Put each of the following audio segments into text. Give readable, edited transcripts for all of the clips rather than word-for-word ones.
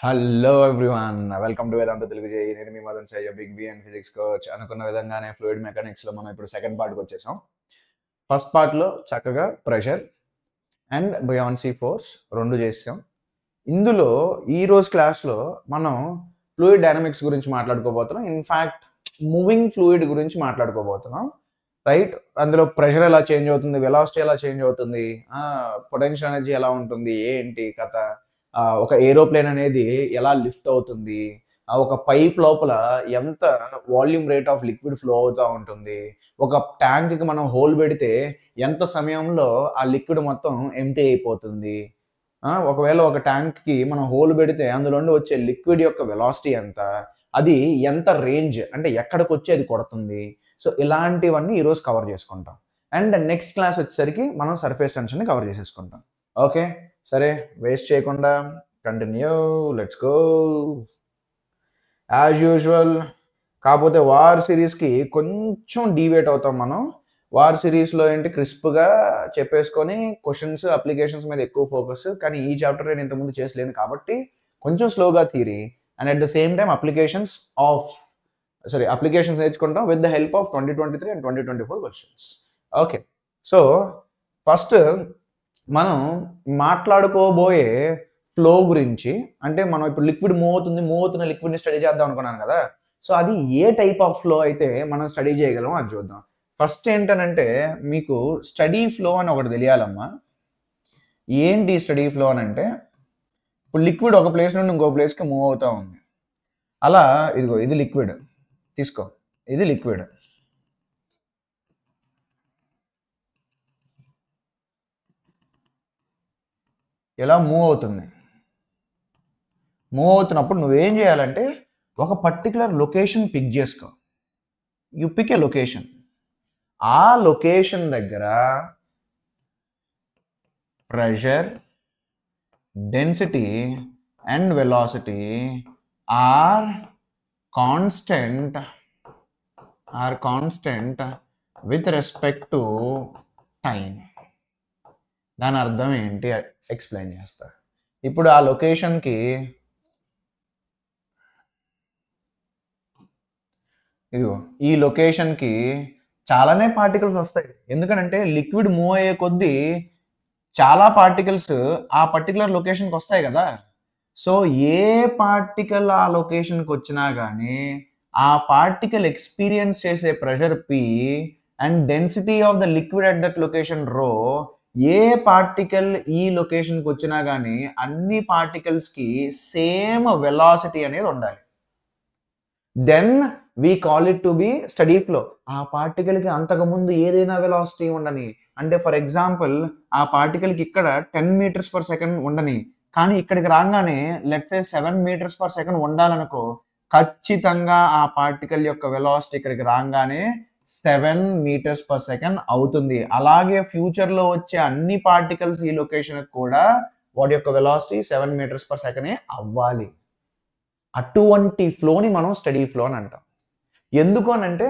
Hello everyone, welcome to Vedantu Telugu JEE. నేను మీ Madan Sai, big B and physics coach. అనుకున్న విధంగానే ఫ్లూయిడ్ మెకానిక్స్లో మనం ఇప్పుడు సెకండ్ పార్ట్కి వచ్చేసాం. ఫస్ట్ పార్ట్లో చక్కగా ప్రెషర్ అండ్ బయాన్సీ ఫోర్స్ రెండు చేసాం. ఇందులో ఈరోజు క్లాస్లో మనం ఫ్లూయిడ్ డైనమిక్స్ గురించి మాట్లాడుకోబోతున్నాం. ఇన్ఫ్యాక్ట్ మూవింగ్ ఫ్లూయిడ్ గురించి మాట్లాడుకోబోతున్నాం, రైట్? అందులో ప్రెషర్ ఎలా చేంజ్ అవుతుంది, వెలాసిటీ ఎలా చేంజ్ అవుతుంది, పొటెన్షియల్ ఎనర్జీ ఎలా ఉంటుంది, ఏంటి కథ, ఒక ఏరోప్లేన్ అనేది ఎలా లిఫ్ట్ అవుతుంది, ఒక పైప్ లోపల ఎంత volume rate of liquid flow అవుతూ ఉంటుంది, ఒక ట్యాంక్కి మనం హోల్ పెడితే ఎంత సమయంలో ఆ లిక్విడ్ మొత్తం ఎంటీ అయిపోతుంది, ఒకవేళ ఒక ట్యాంక్కి మనం హోల్ పెడితే అందులో వచ్చే లిక్విడ్ యొక్క వెలాసిటీ ఎంత, అది ఎంత రేంజ్ అంటే ఎక్కడికి వచ్చి అది కొడుతుంది. సో ఇలాంటివన్నీ ఈరోజు కవర్ చేసుకుంటాం. అండ్ నెక్స్ట్ క్లాస్ వచ్చేసరికి మనం సర్ఫేస్ టెన్షన్ని కవర్ చేసేసుకుంటాం. ఓకే, సరే వేస్ట్ చేయకుండా continue, let's go as usual. కాకపోతే వార్ సిరీస్కి కొంచెం డీవేట్ అవుతాం మనం. వార్ సిరీస్లో ఏంటి క్రిస్ప్గా చెప్పేసుకొని క్వశ్చన్స్ అప్లికేషన్స్ మీద ఎక్కువ ఫోకస్, కానీ ఈ చాప్టర్ నేను ఇంతకుముందు చేసలేను కాబట్టి కొంచెం స్లోగా theory and at the same time applications నేర్చుకుంటాం with the help of 2023 and 2024 questions. Okay, so first మనం మాట్లాడుకోబోయే ఫ్లో గురించి, అంటే మనం ఇప్పుడు లిక్విడ్ మూవ్ అవుతున్న లిక్విడ్ని స్టడీ చేద్దాం అనుకున్నాను కదా. సో అది ఏ టైప్ ఆఫ్ ఫ్లో అయితే మనం స్టడీ చేయగలం అది చూద్దాం. ఫస్ట్ ఏంటనంటే మీకు స్టడీ ఫ్లో అని ఒకటి తెలియాలమ్మా. ఏంటి స్టడీ ఫ్లో అని అంటే, ఇప్పుడు లిక్విడ్ ఒక ప్లేస్ నుండి ఇంకో ప్లేస్కి మూవ్ అవుతూ ఉంది. అలా ఇదిగో ఇది లిక్విడ్ తీసుకో, ఇది లిక్విడ్. ఇలా మూవ్ అవుతున్నప్పుడు నువ్వేం చేయాలంటే ఒక పర్టికులర్ లొకేషన్ పిక్ చేసుకో. You pick a location. ఆ లొకేషన్ దగ్గర pressure, density and velocity are constant with respect to time. దాని అర్థం ఏంటి ఎక్స్ప్లెయిన్ చేస్తా. ఇప్పుడు ఆ లొకేషన్కి ఇదిగో ఈ లొకేషన్కి చాలానే పార్టికల్స్ వస్తాయి. ఎందుకంటే లిక్విడ్ మూవ్ అయ్యే కొద్దీ చాలా పార్టికల్స్ ఆ పర్టికులర్ లొకేషన్కి వస్తాయి కదా. సో ఏ పార్టికల్ ఆ లొకేషన్కి వచ్చినా కానీ ఆ పార్టికల్ ఎక్స్పీరియన్స్ చేసే pressure P and density of the liquid at that location రో, ఏ పార్టికల్ ఈ లొకేషన్కి వచ్చినా కానీ అన్ని పార్టికల్స్కి సేమ్ వెలాసిటీ అనేది ఉండాలి. Then we call it to be steady flow. ఆ పార్టికల్కి అంతకుముందు ఏదైనా వెలాసిటీ ఉండని, అంటే ఫర్ ఎగ్జాంపుల్ ఆ పార్టికల్కి ఇక్కడ 10 meters per second ఉండని, కానీ ఇక్కడికి రాగానే let's say 7 meters per second ఉండాలనుకో, ఖచ్చితంగా ఆ పార్టికల్ యొక్క వెలాసిటీ ఇక్కడికి రాగానే 7 meters per second అవుతుంది. అలాగే ఫ్యూచర్లో వచ్చే అన్ని పార్టికల్స్ ఈ లొకేషన్కి కూడా వాటి యొక్క వెలాసిటీ 7 meters per second అవ్వాలి. అటువంటి ఫ్లోని మనం స్టడీ ఫ్లో అని అంటాం. ఎందుకు అనంటే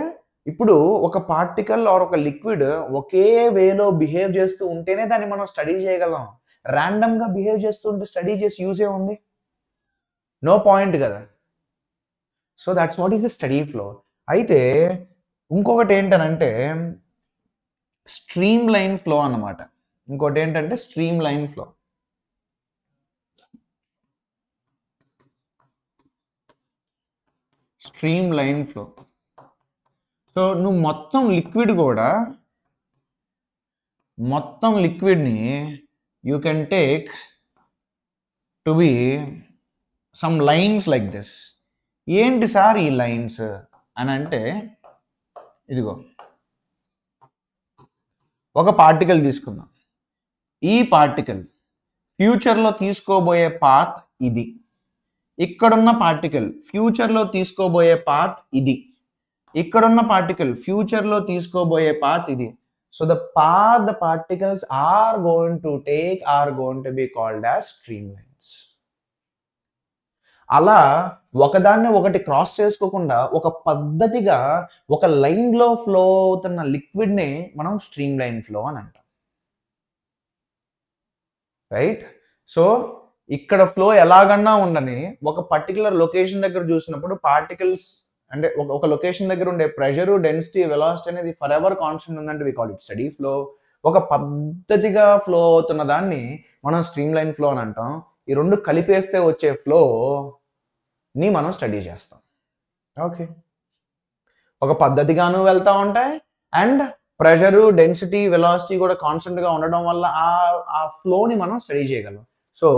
ఇప్పుడు ఒక పార్టికల్ ఆర్ ఒక లిక్విడ్ ఒకే వేలో బిహేవ్ చేస్తూ ఉంటేనే దాన్ని మనం స్టడీ చేయగలం. ర్యాండమ్గా బిహేవ్ చేస్తూ ఉంటే స్టడీ చేసి యూజే ఉంది? నో పాయింట్ కదా. So that's what is the steady flow. అయితే ఇంకొకటి ఏంటనంటే స్ట్రీమ్ లైన్ ఫ్లో అన్నమాట. ఇంకోటి ఏంటంటే stream line flow. Stream line flow. So నువ్వు మొత్తం లిక్విడ్ని you can take to be some lines like this. ఏంటి సార్ ఈ లైన్స్ అని అంటే, ఇదిగో ఒక పార్టికల్ తీసుకుందాం. ఈ పార్టికల్ ఫ్యూచర్లో తీసుకోబోయే పాత్ ఇది. ఇక్కడున్న పార్టికల్ ఫ్యూచర్లో తీసుకోబోయే పాత్ ఇది. ఇక్కడున్న పార్టికల్ ఫ్యూచర్లో తీసుకోబోయే పాత్ ఇది. So the path the particles are going to take are going to be called as streamlines. అలా ఒకదాన్ని ఒకటి క్రాస్ చేసుకోకుండా ఒక పద్ధతిగా ఒక లైన్లో ఫ్లో అవుతున్న లిక్విడ్ని మనం స్ట్రీమ్ లైన్ ఫ్లో అని అంటాం, రైట్? సో ఇక్కడ ఫ్లో ఎలాగన్నా ఉండని ఒక పర్టికులర్ లొకేషన్ దగ్గర చూసినప్పుడు పార్టికల్స్ అంటే ఒక లొకేషన్ దగ్గర ఉండే ప్రెషర్, డెన్సిటీ, వెలాసిటీ అనేది ఫర్ ఎవర్ కాన్స్టెంట్ ఉందంటే we call it steady flow. ఒక పద్ధతిగా ఫ్లో అవుతున్న దాన్ని మనం స్ట్రీమ్ లైన్ ఫ్లో అని అంటాం. ఈ రెండు కలిపేస్తే వచ్చే ఫ్లో ని మనం స్టడీ చేస్తాం. ఓకే, ఒక పద్ధతిగాను వెళ్తా ఉంటాయి అండ్ ప్రెషరు, డెన్సిటీ, వెలాసిటీ కూడా కాన్స్టెంట్గా ఉండడం వల్ల ఆ ఫ్లోని మనం స్టడీ చేయగలం. సో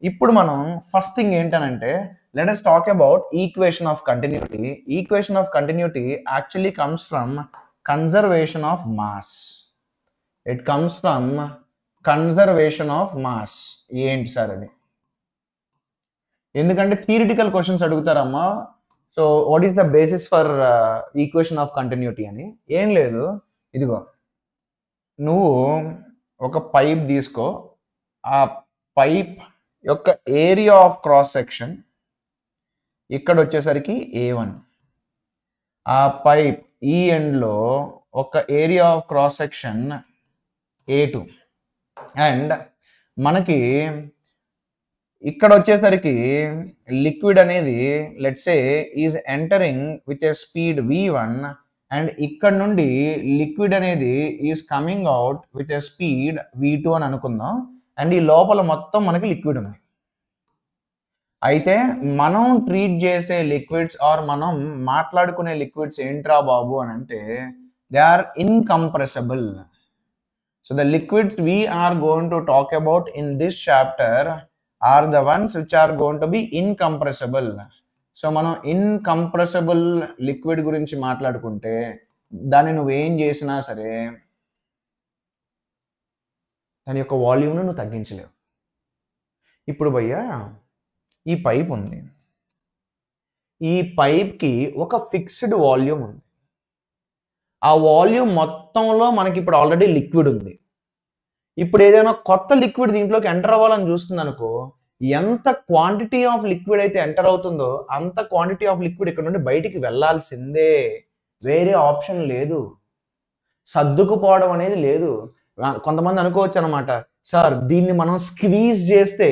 ఇప్పుడు మనం ఫస్ట్ థింగ్ ఏంటనంటే let us talk about equation of continuity. Equation of continuity actually comes from conservation of mass. It comes from conservation of mass. ఏంటి సార్ అది? ఎందుకంటే థియరిటికల్ క్వశ్చన్స్ అడుగుతారమ్మా. So what is the basis for equation of continuity అని? ఏం లేదు, ఇదిగో నువ్వు ఒక పైప్ తీసుకో, ఆ పైప్ యొక్క ఏరియా ఆఫ్ క్రాస్ సెక్షన్ ఇక్కడ వచ్చేసరికి A1, ఆ పైప్ ఈ ఎండ్లో ఒక area of cross section A2 and మనకి ఇక్కడ వచ్చేసరికి లిక్విడ్ అనేది let's say is entering with a speed v1 and ఇక్కడ నుండి లిక్విడ్ అనేది is coming out with a speed v2 అని అనుకుందాం. అండ్ ఈ లోపల మొత్తం మనకి లిక్విడ్ ఉంది. అయితే మనం ట్రీట్ చేసే లిక్విడ్స్ ఆర్ మనం మాట్లాడుకునే లిక్విడ్స్ ఏంట్రా బాబు అని అంటే they are incompressible. So the liquids we are going to talk about in this chapter are the ones which are going to be incompressible. So మనం ఇన్కంప్రెసిబుల్ లిక్విడ్ గురించి మాట్లాడుకుంటే దాన్ని నువ్వేం చేసినా సరే దాని యొక్క వాల్యూమ్ను నువ్వు తగ్గించలేవు. ఇప్పుడు భయ్యా ఈ పైప్ ఉంది, ఈ పైప్కి ఒక ఫిక్స్డ్ వాల్యూమ్ ఉంది. ఆ వాల్యూమ్ మొత్తంలో మనకి ఇప్పుడు ఆల్రెడీ లిక్విడ్ ఉంది. ఇప్పుడు ఏదైనా కొత్త లిక్విడ్ దీంట్లోకి ఎంటర్ అవ్వాలని చూస్తుంది అనుకో, ఎంత క్వాంటిటీ ఆఫ్ లిక్విడ్ అయితే ఎంటర్ అవుతుందో అంత క్వాంటిటీ ఆఫ్ లిక్విడ్ ఇక్కడ నుండి బయటికి వెళ్ళాల్సిందే, వేరే ఆప్షన్ లేదు, సర్దుకుపోవడం అనేది లేదు. కొంతమంది అనుకోవచ్చు అనమాట, సార్ దీన్ని మనం స్క్వీజ్ చేస్తే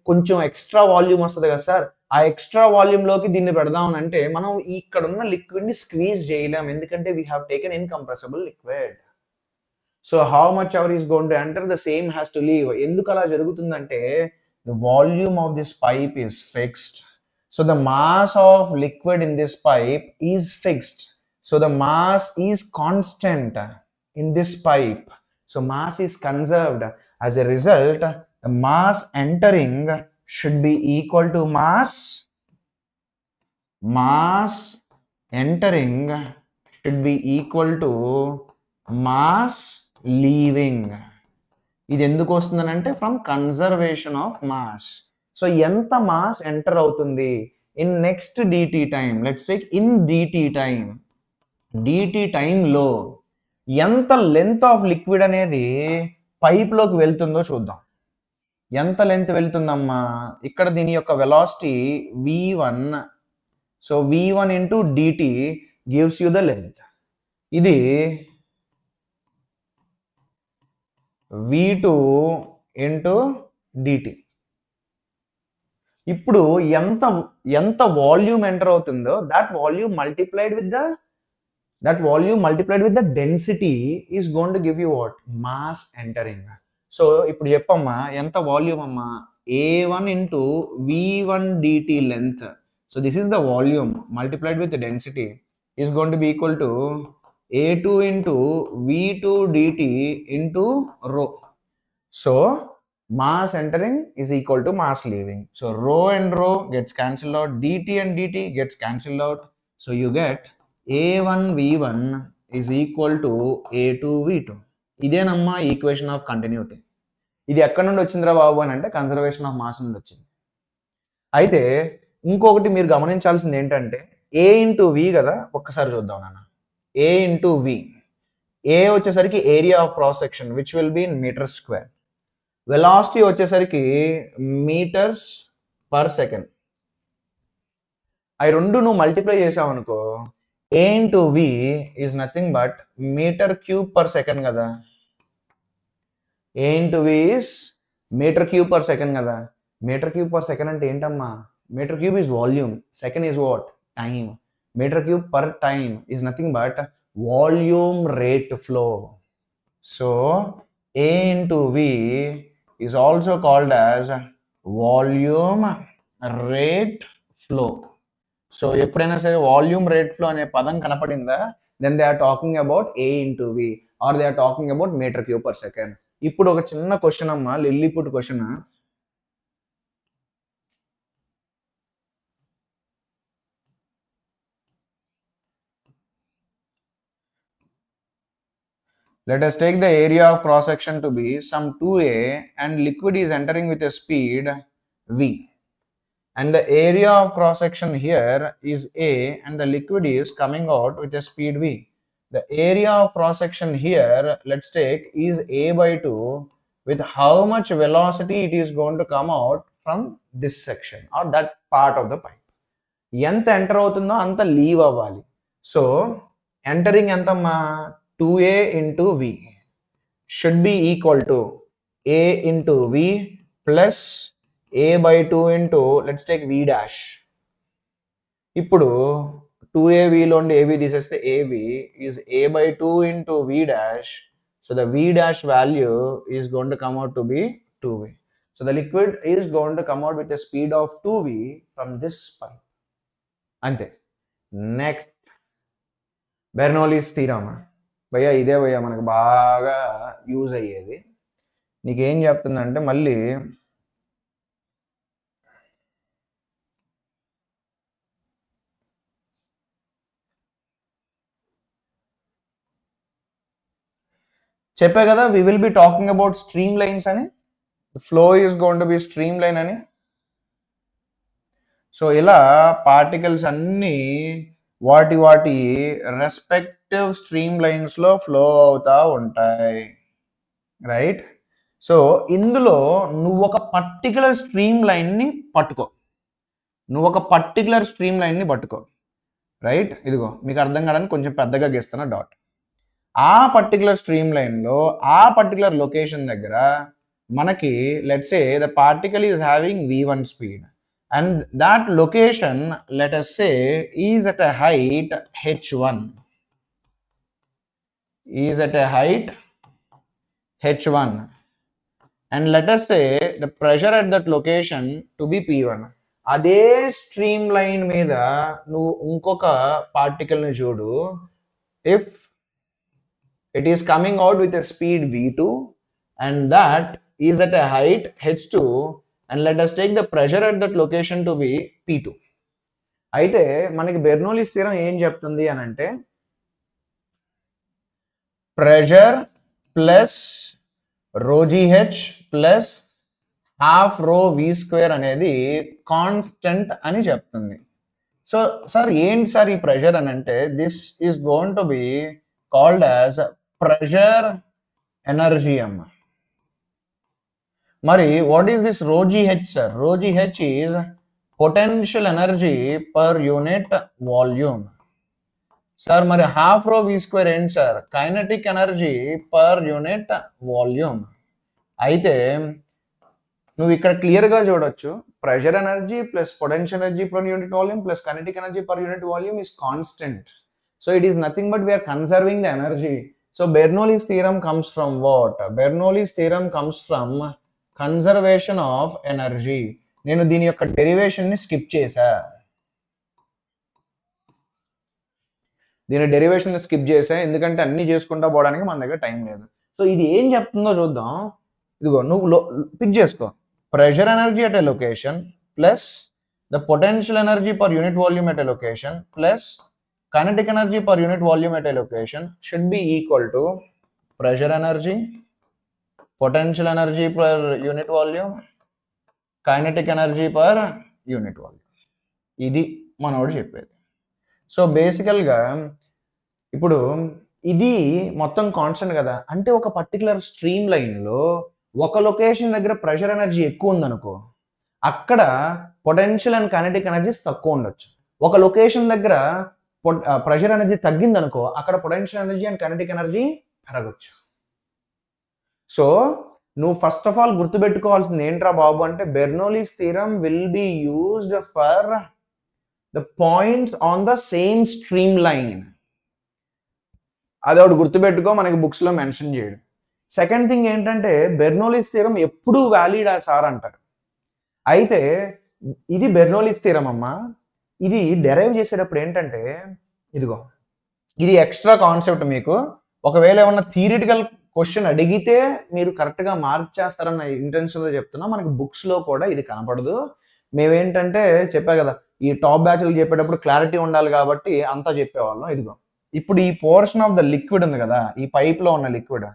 కొంచెం ఎక్స్ట్రా వాల్యూమ్ వస్తుంది కదా సార్, ఆ ఎక్స్ట్రా వాల్యూమ్లోకి దీన్ని పెడదాం అంటే మనం ఇక్కడ ఉన్న లిక్విడ్ని స్క్వీజ్ చేయలేం, ఎందుకంటే we have taken incompressible liquid. So how much ever is going to enter the same has to leave. ఎందుకు అలా జరుగుతుందంటే the volume of this pipe is fixed. So the mass of liquid in this pipe is fixed. So the mass is constant in this pipe. So mass is conserved. As a result, the mass entering should be equal to mass entering should be equal to mass leaving. ఇది ఎందుకు వస్తుందనంటే from conservation of mass. So ఎంత mass enter అవుతుంది in next dt time, let's take in dt టైంలో ఎంత length of liquid అనేది పైప్లోకి వెళ్తుందో చూద్దాం. ఎంత లెంత్ వెళ్తుందమ్మా? ఇక్కడ దీని యొక్క velocity v1. So v1 into dt gives you the length. ఇది v2 ఇంటూ dt. ఇప్పుడు ఎంత వాల్యూమ్ ఎంటర్ అవుతుందో that volume multiplied with the density is going to give you what? Mass entering. So ఇప్పుడు చెప్పమ్మా ఎంత వాల్యూమ్ అమ్మా? A1 into v1 dt length. So this is the volume multiplied with density is going to be equal to A2 into v2 dt into rho. So mass entering is equal to mass leaving. So rho and rho gets cancelled out, dt and dt gets cancelled out. So you get A1 v1 is equal to A2 v2. ఇదేనమ్మా equation of continuity. ఇది ఎక్కడి నుండి వచ్చిందిరా బాబు అని అంటే conservation of mass నుండి వచ్చింది. అయితే ఇంకొకటి మీరు గమనించాల్సింది ఏంటంటే A ఇంటూ v కదా, ఒక్కసారి చూద్దాం నాన్న. A ఇంటూ v, A వచ్చేసరికి area of cross section which will be in meter square. Velocity వచ్చేసరికి మీటర్స్ పర్ సెకండ్. అవి రెండు నువ్వు మల్టిప్లై చేసావు అనుకో, A into V is nothing but meter cube per second కదా. A into V is meter cube per second కదా. Meter cube per second అంటే ఏంటమ్మా? Meter cube is volume, second is what? Time. Meter cube per time is nothing but volume rate flow. So A into V is also called as volume rate flow. So ఎప్పుడైనా సరే volume rate flow అనే పదం కనపడిందా, then they are talking about A into V are they are talking about meter cube per second. ఇప్పుడు ఒక చిన్న question అమ్మా, Lilliput question. Let us take the area of cross section to be some 2A and liquid is entering with a speed V. And the area of cross section here is A and the liquid is coming out with a speed V. The area of cross section here, let's take, is A by 2 with how much velocity it is going to come out from this section or that part of the pipe. ఎంత enter అవుతుందో అంత leave అవ్వాలి. So entering ఎంతమ్మా? 2A into V should be equal to A into V plus A by 2 into, let's take V dash. ఇప్పుడు 2AV లోండి AV తీసేస్తే AV is A by 2 into V dash. So the V dash value is going to come out to be 2V. So the liquid is going to come out with a speed of 2V from this pipe. అంతే. Next Bernoulli's theorem. భయ్యా ఇదే భయ్యా మనకు బాగా use అయ్యేది. నీకేం చెప్తుందంటే మళ్ళీ చెప్పా కదా, we will be talking about stream lines అని. Flow is going to be stream line అని. సో ఇలా పార్టికల్స్ అన్నీ వాటి వాటి రెస్పెక్టివ్ స్ట్రీమ్ లైన్స్లో ఫ్లో అవుతూ ఉంటాయి, రైట్? సో ఇందులో నువ్వు ఒక పర్టికులర్ స్ట్రీమ్ లైన్ని పట్టుకో, రైట్? ఇదిగో మీకు అర్థం కావడానికి కొంచెం పెద్దగా గీస్తున్నా డాట్. ఆ పర్టికులర్ స్ట్రీమ్ లైన్లో ఆ పర్టికులర్ లొకేషన్ దగ్గర మనకి let's say the particle is having V1 speed and that location, let us say, is at a height h1, and let us say the pressure at that location to be P1. అదే stream line మీద నువ్వు ఇంకొక particle ని చూడు. if it is coming out with a speed V2 and that is at a height h2, and let us take the pressure at that location to be P2. అయితే మనకి Bernoulli's theorem ఏం చెప్తుంది అని అంటే pressure plus ρgh plus half ρv² అనేది constant అని చెప్తుంది. So sir ఏంటి సార్ ఈ ప్రెషర్ అని అంటే, this is going to be called as pressure energy అమ్మ. మరి what is this ρgh sir? ρgh is potential energy per unit volume. Sir మరి హాఫ్ ρv² ఏంటి sir? Kinetic energy per unit volume. అయితే నువ్వు ఇక్కడ క్లియర్గా చూడొచ్చు, pressure energy plus potential energy per unit volume plus kinetic energy per unit volume is constant. So it is nothing but we are conserving the energy. So Bernoulli's theorem comes from what? Bernoulli's theorem comes from conservation of energy. నేను దీని యొక్క derivation ని skip చేశా, ఎందుకంటే అన్ని చేసుకుంటా పోవడానికి మన దగ్గర టైం లేదు. సో ఇది ఏం చెప్తుందో చూద్దాం. ఇదిగో నువ్వు పిక్ చేసుకో, pressure energy at a location plus the potential energy per unit volume at a location plus kinetic energy per unit volume at a location should be equal to pressure energy, potential energy per unit volume, kinetic energy per unit volume. ఇది మనోడు చెప్పేది. So బేసికల్గా ఇప్పుడు ఇది మొత్తం constant కదా, అంటే ఒక పర్టికులర్ స్ట్రీమ్ లైన్లో ఒక లొకేషన్ దగ్గర ప్రెషర్ ఎనర్జీ ఎక్కువ ఉందనుకో, అక్కడ పొటెన్షియల్ అండ్ కైనెటిక్ ఎనర్జీస్ తక్కువ ఉండొచ్చు. ఒక లొకేషన్ దగ్గర ప్రెషర్ ఎనర్జీ తగ్గిందనుకో, అక్కడ potential energy and kinetic energy పెరగచ్చు. సో నువ్వు ఫస్ట్ ఆఫ్ ఆల్ గుర్తుపెట్టుకోవాల్సింది ఏంట్రా బాబు అంటే Bernoulli's theorem will be used for the points on the same stream line. అది ఒకటి గుర్తుపెట్టుకో, మనకి బుక్స్ లో మెన్షన్ చేయడు. సెకండ్ థింగ్ ఏంటంటే బెర్నౌలీస్ థీరం ఎప్పుడూ వ్యాలిడ్ సార్ అంటారు. అయితే ఇది బెర్నౌలీస్ థీరం అమ్మా. ఇది డెరైవ్ చేసేటప్పుడు ఏంటంటే ఇదిగో ఇది ఎక్స్ట్రా కాన్సెప్ట్. మీకు ఒకవేళ ఏమన్నా థియరిటికల్ క్వశ్చన్ అడిగితే మీరు కరెక్ట్గా మార్క్ చేస్తారన్న ఇంటెన్షన్తో చెప్తున్నా. మనకి బుక్స్లో కూడా ఇది కనపడదు. మేమేంటంటే చెప్పా కదా, ఈ టాప్ బ్యాచ్లు చెప్పేటప్పుడు క్లారిటీ ఉండాలి కాబట్టి అంతా చెప్పేవాళ్ళం. ఇదిగో ఇప్పుడు ఈ పోర్షన్ ఆఫ్ ద లిక్విడ్ ఉంది కదా, ఈ పైప్లో ఉన్న లిక్విడ్,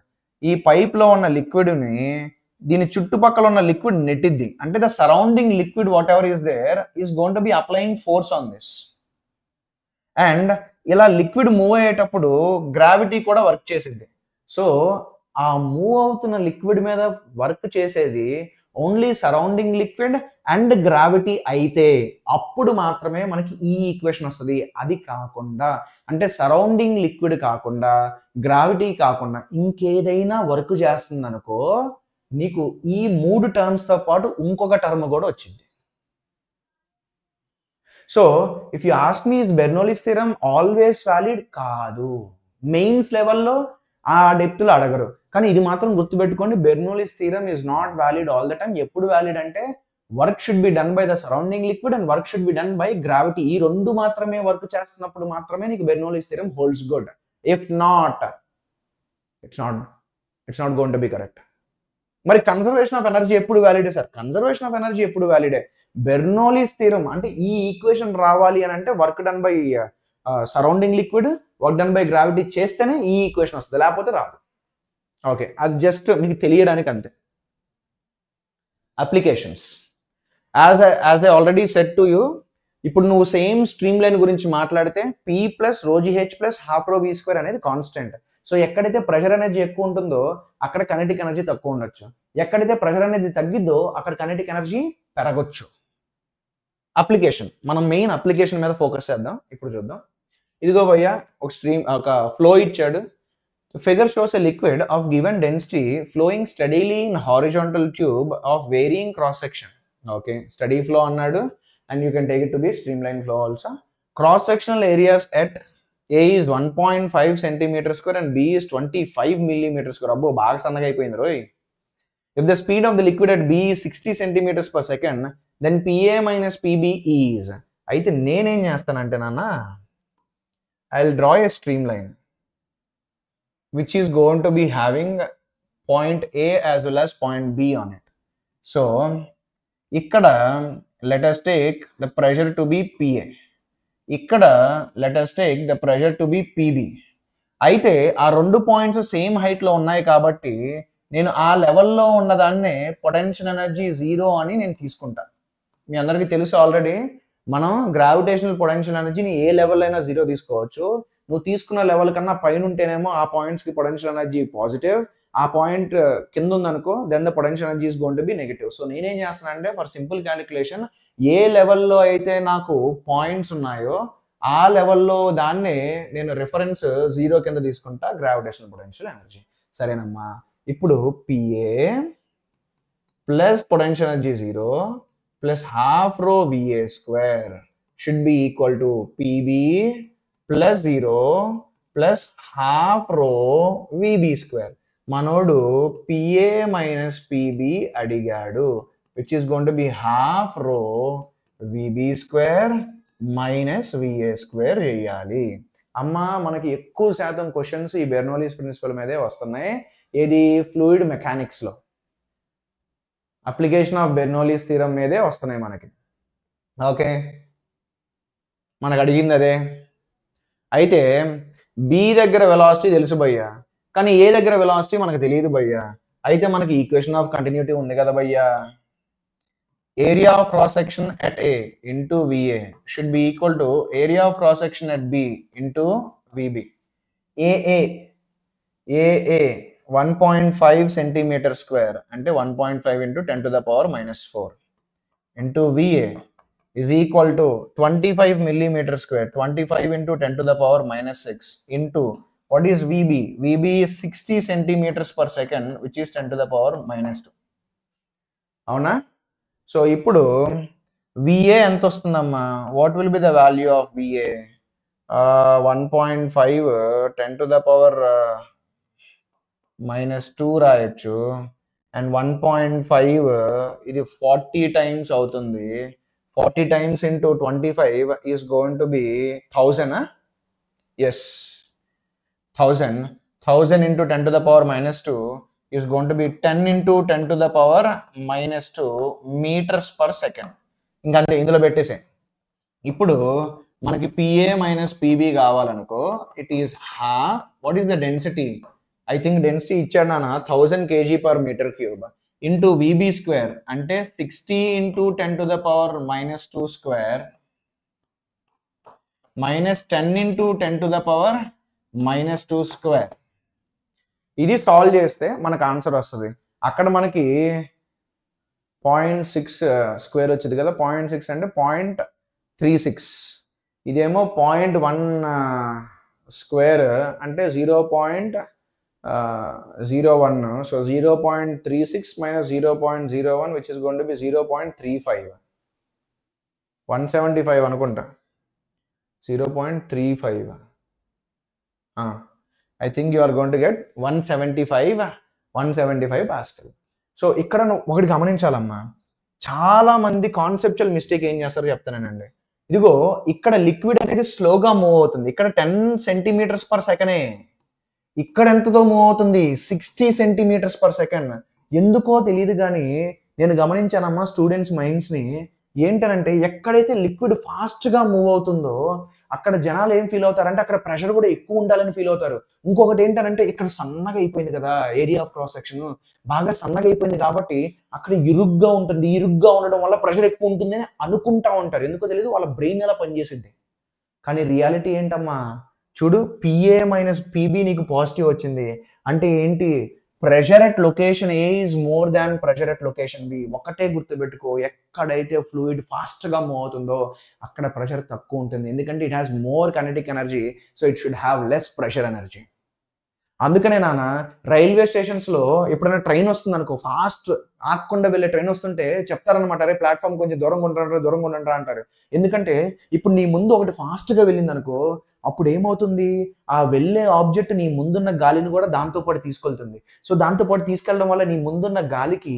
ఈ పైప్లో ఉన్న లిక్విడ్ని దీని చుట్టుపక్కల ఉన్న లిక్విడ్ నెట్టిద్ది. అంటే the surrounding liquid whatever is there is going to be applying force on this. And ఇలా లిక్విడ్ మూవ్ అయ్యేటప్పుడు గ్రావిటీ కూడా వర్క్ చేసిద్ది. సో ఆ మూవ్ అవుతున్న లిక్విడ్ మీద వర్క్ చేసేది only surrounding liquid and gravity అయితే అప్పుడు మాత్రమే మనకి ఈ ఈక్వేషన్ వస్తుంది. అది కాకుండా అంటే సరౌండింగ్ లిక్విడ్ కాకుండా గ్రావిటీ కాకుండా ఇంకేదైనా వర్క్ చేస్తుంది అనుకో, నీకు ఈ 3 టర్మ్స్తో పాటు ఇంకొక టర్మ్ కూడా వచ్చింది. So if you ask me is Bernoulli's theorem always valid? కాదు. మెయిన్స్ లెవెల్లో ఆ డెప్త్లో అడగరు. కానీ ఇది మాత్రం గుర్తుపెట్టుకోండి, Bernoulli's theorem is not valid all the time. ఎప్పుడు వ్యాలిడ్ అంటే work should be done by the surrounding liquid and work should be done by gravity. ఈ రెండు మాత్రమే వర్క్ చేస్తున్నప్పుడు మాత్రమే నీకు Bernoulli's theorem holds good. If not it's not going to B correct. మరి conservation of energy ఎప్పుడు వ్యాలిడే sir? Conservation of energy ఎప్పుడు వ్యాలిడే. Bernoulli's theorem అంటే ఈ ఈక్వేషన్ రావాలి అని అంటే work done by surrounding liquid, work done by gravity చేస్తేనే ఈ ఈక్వేషన్ వస్తుంది, లేకపోతే రాదు. ఓకే, అది జస్ట్ మీకు తెలియడానికి అంతే. Applications as I already set to you, ఇప్పుడు నువ్వు సేమ్ స్ట్రీమ్ లైన్ గురించి మాట్లాడితే P plus ρGH plus half ρV square అనేది కాన్స్టెంట్. సో ఎక్కడైతే ప్రెషర్ ఎనర్జీ ఎక్కువ ఉంటుందో అక్కడ కైనెటిక్ ఎనర్జీ తక్కువ ఉండొచ్చు, ఎక్కడైతే ప్రెషర్ అనేది తగ్గిద్దో అక్కడ కైనెటిక్ ఎనర్జీ పెరగొచ్చు. అప్లికేషన్, మనం మెయిన్ అప్లికేషన్ మీద ఫోకస్ చేద్దాం. ఇప్పుడు చూద్దాం. ఇదిగో భయ్య ఒక ఫ్లో ఇచ్చాడు. Figure shows a liquid of given density flowing steadily in horizontal tube of varying cross section. Okay, study flow అన్నాడు, and you can take it to be streamline flow also. Cross sectional areas at A is 1.5 centimeter square and B is 25 millimeter square. Abbo baga sannaga ayipoyindi roy. If the speed of the liquid at B is 60 centimeters per second, then PA minus PB is. Aithe nenu em chestanante nanna, I'll draw a streamline which is going to be having point A as well as point B on it. So ikkada let us take the pressure to be PA. ikkada let us take the pressure to be PB. అయితే ఆ రెండు points same height లో ఉన్నాయి కాబట్టి నేను ఆ లెవెల్లో ఉన్నదాన్నే potential energy 0 అని నేను తీసుకుంటా. మీ అందరికీ తెలుసు ఆల్రెడీ, మనం గ్రావిటేషనల్ పొటెన్షియల్ ఎనర్జీని ఏ లెవెల్ అయినా 0 తీసుకోవచ్చు. నువ్వు తీసుకున్న లెవెల్ కన్నా పైన ఉంటేనేమో ఆ పాయింట్స్ కి పొటెన్షియల్ ఎనర్జీ పాజిటివ్, ఆ పాయింట్ కింద ఉందనుకో then the potential energy is going to be negative. So నేనేం చేస్తాను అంటే ఫర్ సింపుల్ క్యాలిక్యులేషన్ ఏ లెవెల్లో అయితే నాకు పాయింట్స్ ఉన్నాయో ఆ లెవెల్లో దాన్ని నేను రిఫరెన్స్ 0 కింద తీసుకుంటా, గ్రావిటేషనల్ పొటెన్షియల్ ఎనర్జీ. సరేనమ్మా, ఇప్పుడు PA plus potential energy 0 plus half రో VA square should be equal to PB plus 0 plus half రో VB స్క్వేర్. మనోడు PA మైనస్ PB అడిగాడు, which is going to be half రో VB square minus VA square చేయాలి. అమ్మ మనకి ఎక్కువ శాతం క్వశ్చన్స్ ఈ బెర్నౌలీస్ ప్రిన్సిపల్ మీదే వస్తున్నాయి. ఏది ఫ్లూయిడ్ మెకానిక్స్ లో అప్లికేషన్ ఆఫ్ బెర్నౌలీస్ థీరం మీదే వస్తున్నాయి మనకి. ఓకే, మనకు అడిగింది అదే. అయితే B దగ్గర వెలాసిటీ తెలుసు భయ్యా, కానీ ఏ దగ్గర వెలాసిటీ మనకు తెలియదు భయ్యా. అయితే మనకి ఈక్వేషన్ ఆఫ్ కంటిన్యూటీ ఉంది కదా భయ్యా. Area of cross section at A into VA should be equal to area of cross section at B into VB. AA 1.5 centimeter square అంటే 1.5 into 10 to the power -4 into VA is equal to 25 millimeter square, 25 into 10 to the power -6 into What is VB? VB is 60 centimeters per second, which is 10 to the power minus 2. అవునా? So ఇప్పుడు VA ఎంత వస్తుందమ్మా? What will be the value of VA? 1.5 10 to the power minus 2 రాయొచ్చు. And 1.5 ఇది 40 times అవుతుంది. 40 times into 25 is going to be 1000. Yes, 1000 into 10 to the power minus 2 is going to be 10 into 10 to the power minus 2 meters per second. ఇంకంతే, ఇందులో పెట్టేసే. ఇప్పుడు మనకి PA minus PB కావాలనుకో, it is half. What is the density? I think density ఇచ్చాడు నాన్న 1000 kg per meter cube into VB square అంటే 60 into 10 to the power minus 2 square minus 10 into 10 to the power minus 2 square. ఇది solve చేస్తే మనకు answer వస్తుంది. అక్కడ మనకి 0.6 square వచ్చింది కదా, 0.6 అంటే 0.36. ఇదేమో 0.1 స్క్వేర్ అంటే 0.01. So 0.36 minus 0.01 which is going to be 0.35. 175 అనుకుంటా. 0.35. I think you are going to get 175 Pascal. So ఇక్కడ ఒకటి గమనించాలమ్మా, చాలా మంది కాన్సెప్చువల్ మిస్టేక్ ఏం చేస్తారో చెప్తానండి. ఇదిగో ఇక్కడ లిక్విడ్ అనేది స్లోగా మూవ్ అవుతుంది. ఇక్కడ 10 centimeters per second. ఇక్కడ ఎంతతో మూవ్ అవుతుంది? 60 centimeters per second. ఎందుకో తెలియదు కానీ నేను గమనించానమ్మా స్టూడెంట్స్ మైండ్స్ని. ఏంటనంటే ఎక్కడైతే లిక్విడ్ ఫాస్ట్గా మూవ్ అవుతుందో అక్కడ జనాలు ఏం ఫీల్ అవుతారంటే అక్కడ ప్రెషర్ కూడా ఎక్కువ ఉండాలని ఫీల్ అవుతారు. ఇంకొకటి ఏంటనంటే ఇక్కడ సన్నగా అయిపోయింది కదా, ఏరియా ఆఫ్ క్రాస్ సెక్షన్ బాగా సన్నగా అయిపోయింది కాబట్టి అక్కడ ఇరుగ్గా ఉంటుంది. ఇరుగ్గా ఉండడం వల్ల ప్రెషర్ ఎక్కువ ఉంటుంది అని అనుకుంటా ఉంటారు. ఎందుకో తెలియదు, వాళ్ళ బ్రెయిన్ ఎలా పనిచేసింది. కానీ రియాలిటీ ఏంటమ్మా, చూడు PA మైనస్ PB నీకు పాజిటివ్ వచ్చింది అంటే ఏంటి? Pressure at location A is more than pressure at location B. ఒకటే గుర్తుపెట్టుకో, ఎక్కడైతే ఫ్లూయిడ్ ఫాస్ట్గా మూవ్ అవుతుందో అక్కడ ప్రెషర్ తక్కువ ఉంటుంది. ఎందుకంటే it has more kinetic energy, so it should have less pressure energy. అందుకనే నాన్న రైల్వే స్టేషన్స్లో ఎప్పుడైనా ట్రైన్ వస్తుంది అనుకో, ఫాస్ట్ ఆకుండా వెళ్ళే ట్రైన్ వస్తుంటే చెప్తారనమాట, అరే ప్లాట్ఫామ్ కొంచెం దూరంగా ఉండండి అంటారు. ఎందుకంటే ఇప్పుడు నీ ముందు ఒకటి ఫాస్ట్గా వెళ్ళింది అనుకో, అప్పుడు ఏమవుతుంది, ఆ వెళ్ళే ఆబ్జెక్ట్ నీ ముందున్న గాలిని కూడా దాంతో పాటు తీసుకెళ్తుంది. సో దాంతో పాటు తీసుకెళ్ళడం వల్ల నీ ముందున్న గాలికి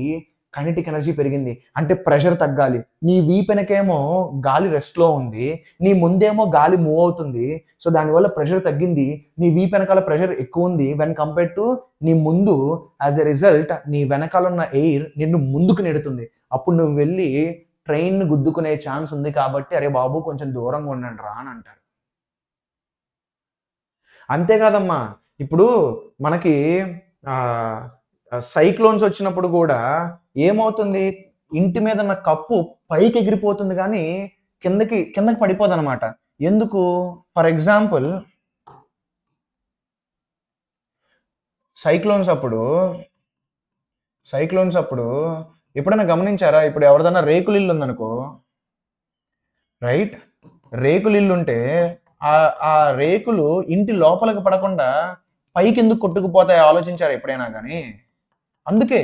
కైనెటిక్ ఎనర్జీ పెరిగింది, అంటే ప్రెషర్ తగ్గాలి. నీ వీపెనకేమో గాలి రెస్ట్లో ఉంది, నీ ముందేమో గాలి మూవ్ అవుతుంది. సో దానివల్ల ప్రెషర్ తగ్గింది, నీ వీపెనకాల ప్రెషర్ ఎక్కువ ఉంది వెన్ కంపేర్ టు నీ ముందు. యాజ్ ఎ రిజల్ట్ నీ వెనకాల ఉన్న ఎయిర్ నిన్ను ముందుకు నెడుతుంది. అప్పుడు నువ్వు వెళ్ళి ట్రైన్ గుద్దుకునే ఛాన్స్ ఉంది కాబట్టి అరే బాబు కొంచెం దూరంగా ఉండండి రా అని అంటారు. అంతేకాదమ్మా, ఇప్పుడు మనకి సైక్లోన్స్ వచ్చినప్పుడు కూడా ఏమవుతుంది, ఇంటి మీద ఉన్న కప్పు పైకి ఎగిరిపోతుంది కానీ కిందకి పడిపోదు అనమాట. ఎందుకు? ఫర్ ఎగ్జాంపుల్ సైక్లోన్స్ అప్పుడు ఎప్పుడైనా గమనించారా? ఇప్పుడు ఎవరిదైనా రేకులు ఇల్లు ఉందనుకో, రైట్, రేకులు ఇల్లు ఉంటే ఆ రేకులు ఇంటి లోపలికి పడకుండా పైకి ఎందుకు కొట్టుకుపోతాయి ఆలోచించారా ఎప్పుడైనా కానీ? అందుకే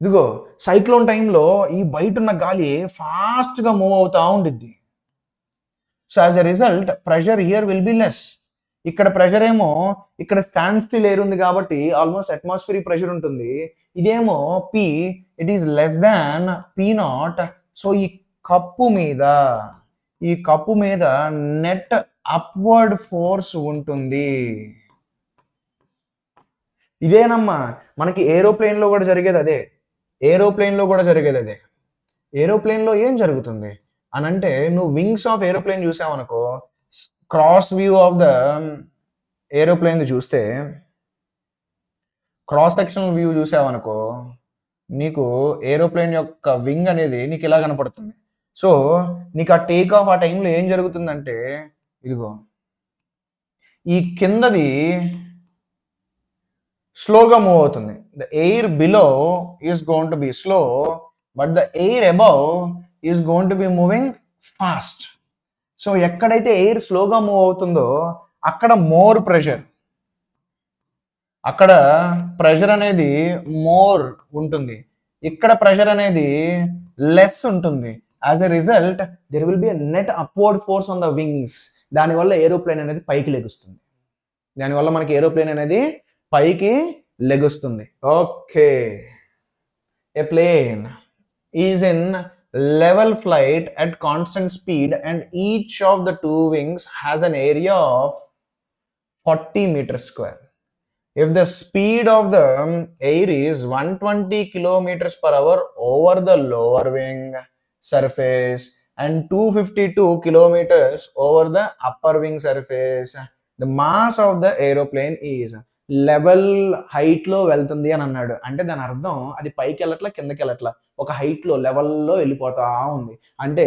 ఇదిగో సైక్లోన్ టైంలో ఈ బయట ఉన్న గాలి ఫాస్ట్గా మూవ్ అవుతూ ఉండిద్ది. So as a result pressure here will be less. ఇక్కడ ప్రెషర్ ఏమో ఇక్కడ స్టాండ్ స్టిల్ ఎయిర్ ఉంది కాబట్టి ఆల్మోస్ట్ అట్మాస్ఫియరిక్ ప్రెషర్ ఉంటుంది. ఇదేమో P, it is less than P0. So ఈ కప్పు మీద నెట్ అప్వర్డ్ ఫోర్స్ ఉంటుంది. ఇదేనమ్మా మనకి ఏరోప్లేన్లో కూడా జరిగేది అదే. ఏరోప్లేన్లో ఏం జరుగుతుంది అని అంటే, నువ్వు వింగ్స్ ఆఫ్ ఏరోప్లేన్ చూసావనుకో, cross view of the aeroplane చూస్తే, క్రాస్ సెక్షనల్ వ్యూ చూసావనుకో, నీకు ఏరోప్లేన్ యొక్క వింగ్ అనేది నీకు ఇలా కనపడుతుంది. సో నీకు ఆ టేక్ ఆఫ్ ఆ టైంలో ఏం జరుగుతుందంటే, ఇదిగో ఈ కిందది స్లోగా మూవ్ అవుతుంది. The air below is going to be slow, but the air above is going to be moving fast. So ఎక్కడైతే ఎయిర్ స్లోగా మూవ్ అవుతుందో అక్కడ మోర్ ప్రెషర్, అక్కడ ప్రెషర్ అనేది మోర్ ఉంటుంది, ఇక్కడ ప్రెషర్ అనేది లెస్ ఉంటుంది. As a result there will be net upward force on the wings. దానివల్ల ఏరోప్లేన్ అనేది పైకి లెగుస్తుంది, దానివల్ల మనకి ఏరోప్లేన్ అనేది పైకి లెగుస్తుంది. Okay, a plane is in level flight at constant speed and each of the two wings has an area of 40 meters square. If the speed of the air is 120 kilometers per hour over the lower wing surface and 252 kilometers over the upper wing surface, the mass of the aeroplane is level height లో వెళ్తుంది అని అన్నాడు. అంటే దాని అర్థం అది పైకి వెళ్ళట్లా కిందకి వెళ్ళట్లా, ఒక హైట్ లో లెవెల్లో వెళ్ళిపోతా ఉంది. అంటే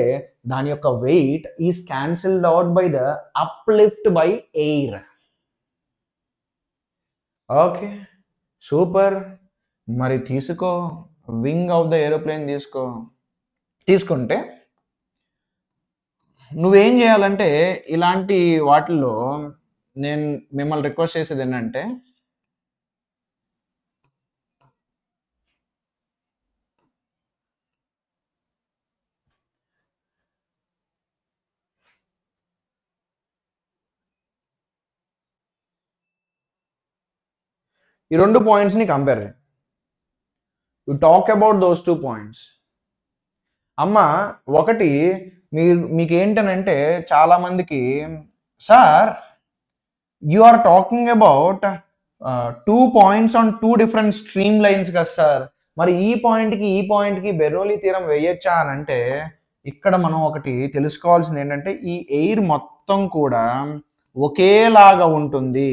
దాని యొక్క weight is cancelled out by the uplift by air. Okay, super. మరి తీసుకో, వింగ్ ఆఫ్ ద ఏరోప్లేన్ తీసుకో. తీసుకుంటే నువ్వేం చేయాలంటే, ఇలాంటి వాటిల్లో నేను మిమ్మల్ని రిక్వెస్ట్ చేసేది ఏంటంటే, ఈ రెండు పాయింట్స్ని కంపేర్ చేయండి. You talk about those 2 points. అమ్మ, ఒకటి మీకు ఏంటనంటే, చాలా మందికి sir you are talking about 2 points on 2 different stream lines కదా సార్, మరి ఈ పాయింట్కి బెర్నౌలీ థీరం వేయచ్చా అని అంటే, ఇక్కడ మనం ఒకటి తెలుసుకోవాల్సింది ఏంటంటే, ఈ ఎయిర్ మొత్తం కూడా ఒకేలాగా ఉంటుంది.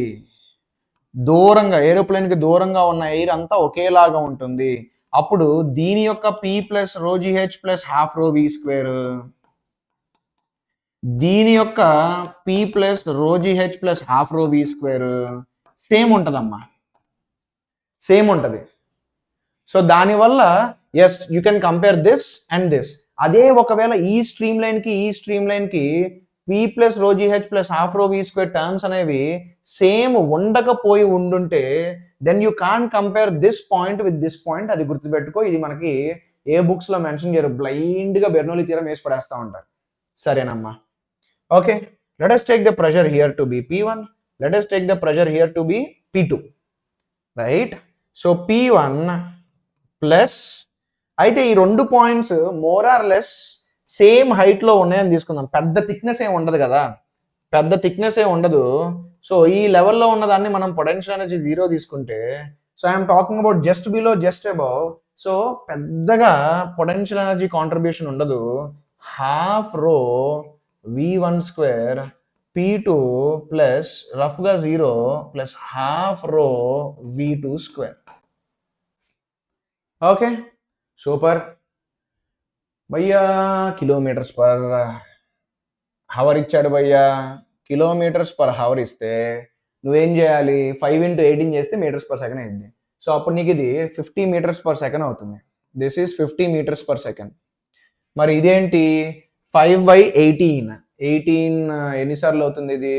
దూరంగా, ఏరోప్లేన్కి దూరంగా ఉన్న ఎయిర్ అంతా ఒకేలాగా ఉంటుంది. అప్పుడు దీని యొక్క P plus rho GH plus half rho V square, same యొక్క P plus rho GH plus half rho V square same ఉంటుందమ్మా, సేమ్ ఉంటుంది. సో దానివల్ల yes you can compare this and this. అదే ఒకవేళ ఈ స్ట్రీమ్ లైన్కి P plus rho GH plus half rho V square terms అనేవి same ఉండకపోయి ఉండుంటే, then you can compare this point with this point. అది గుర్తుపెట్టుకో, ఇది మనకి ఏ బుక్స్లో మెన్షన్ చేయరు, బ్లైండ్గా బెర్నౌలీ థీరం వేసి పడేస్తూ ఉంటారు. సరేనమ్మా. Okay, let us take the pressure here to be P1, let us take the pressure here to be P2, right? So P1 plus, అయితే ఈ రెండు points more or less same height లో ఉన్నాయని తీసుకుందాం. పెద్ద థిక్నెస్ ఏమి ఉండదు కదా, పెద్ద థిక్నెస్ ఏ ఉండదు. సో ఈ లెవెల్లో ఉన్నదాన్ని మనం పొటెన్షియల్ ఎనర్జీ 0 తీసుకుంటే, so I'm talking about just below just above. So పెద్దగా పొటెన్షియల్ ఎనర్జీ కాంట్రిబ్యూషన్ ఉండదు. Half rho V1 square P2 plus రఫ్గా 0 ప్లస్ హాఫ్ రో V2 స్క్వేర్. ఓకే, సూపర్ భయ్యా. కిలోమీటర్స్ పర్ హవర్ ఇచ్చాడు భయ్యా. కిలోమీటర్స్ పర్ హవర్ ఇస్తే నువ్వేం చేయాలి, 5 × 18 చేస్తే మీటర్స్ పర్ సెకండ్ అయింది. సో అప్పుడు నీకు ఇది 50 మీటర్స్ పర్ సెకండ్ అవుతుంది. This is 50 meters per second. మరి ఇదేంటి, 5/18. 18 ఎన్నిసార్లు అవుతుంది ఇది,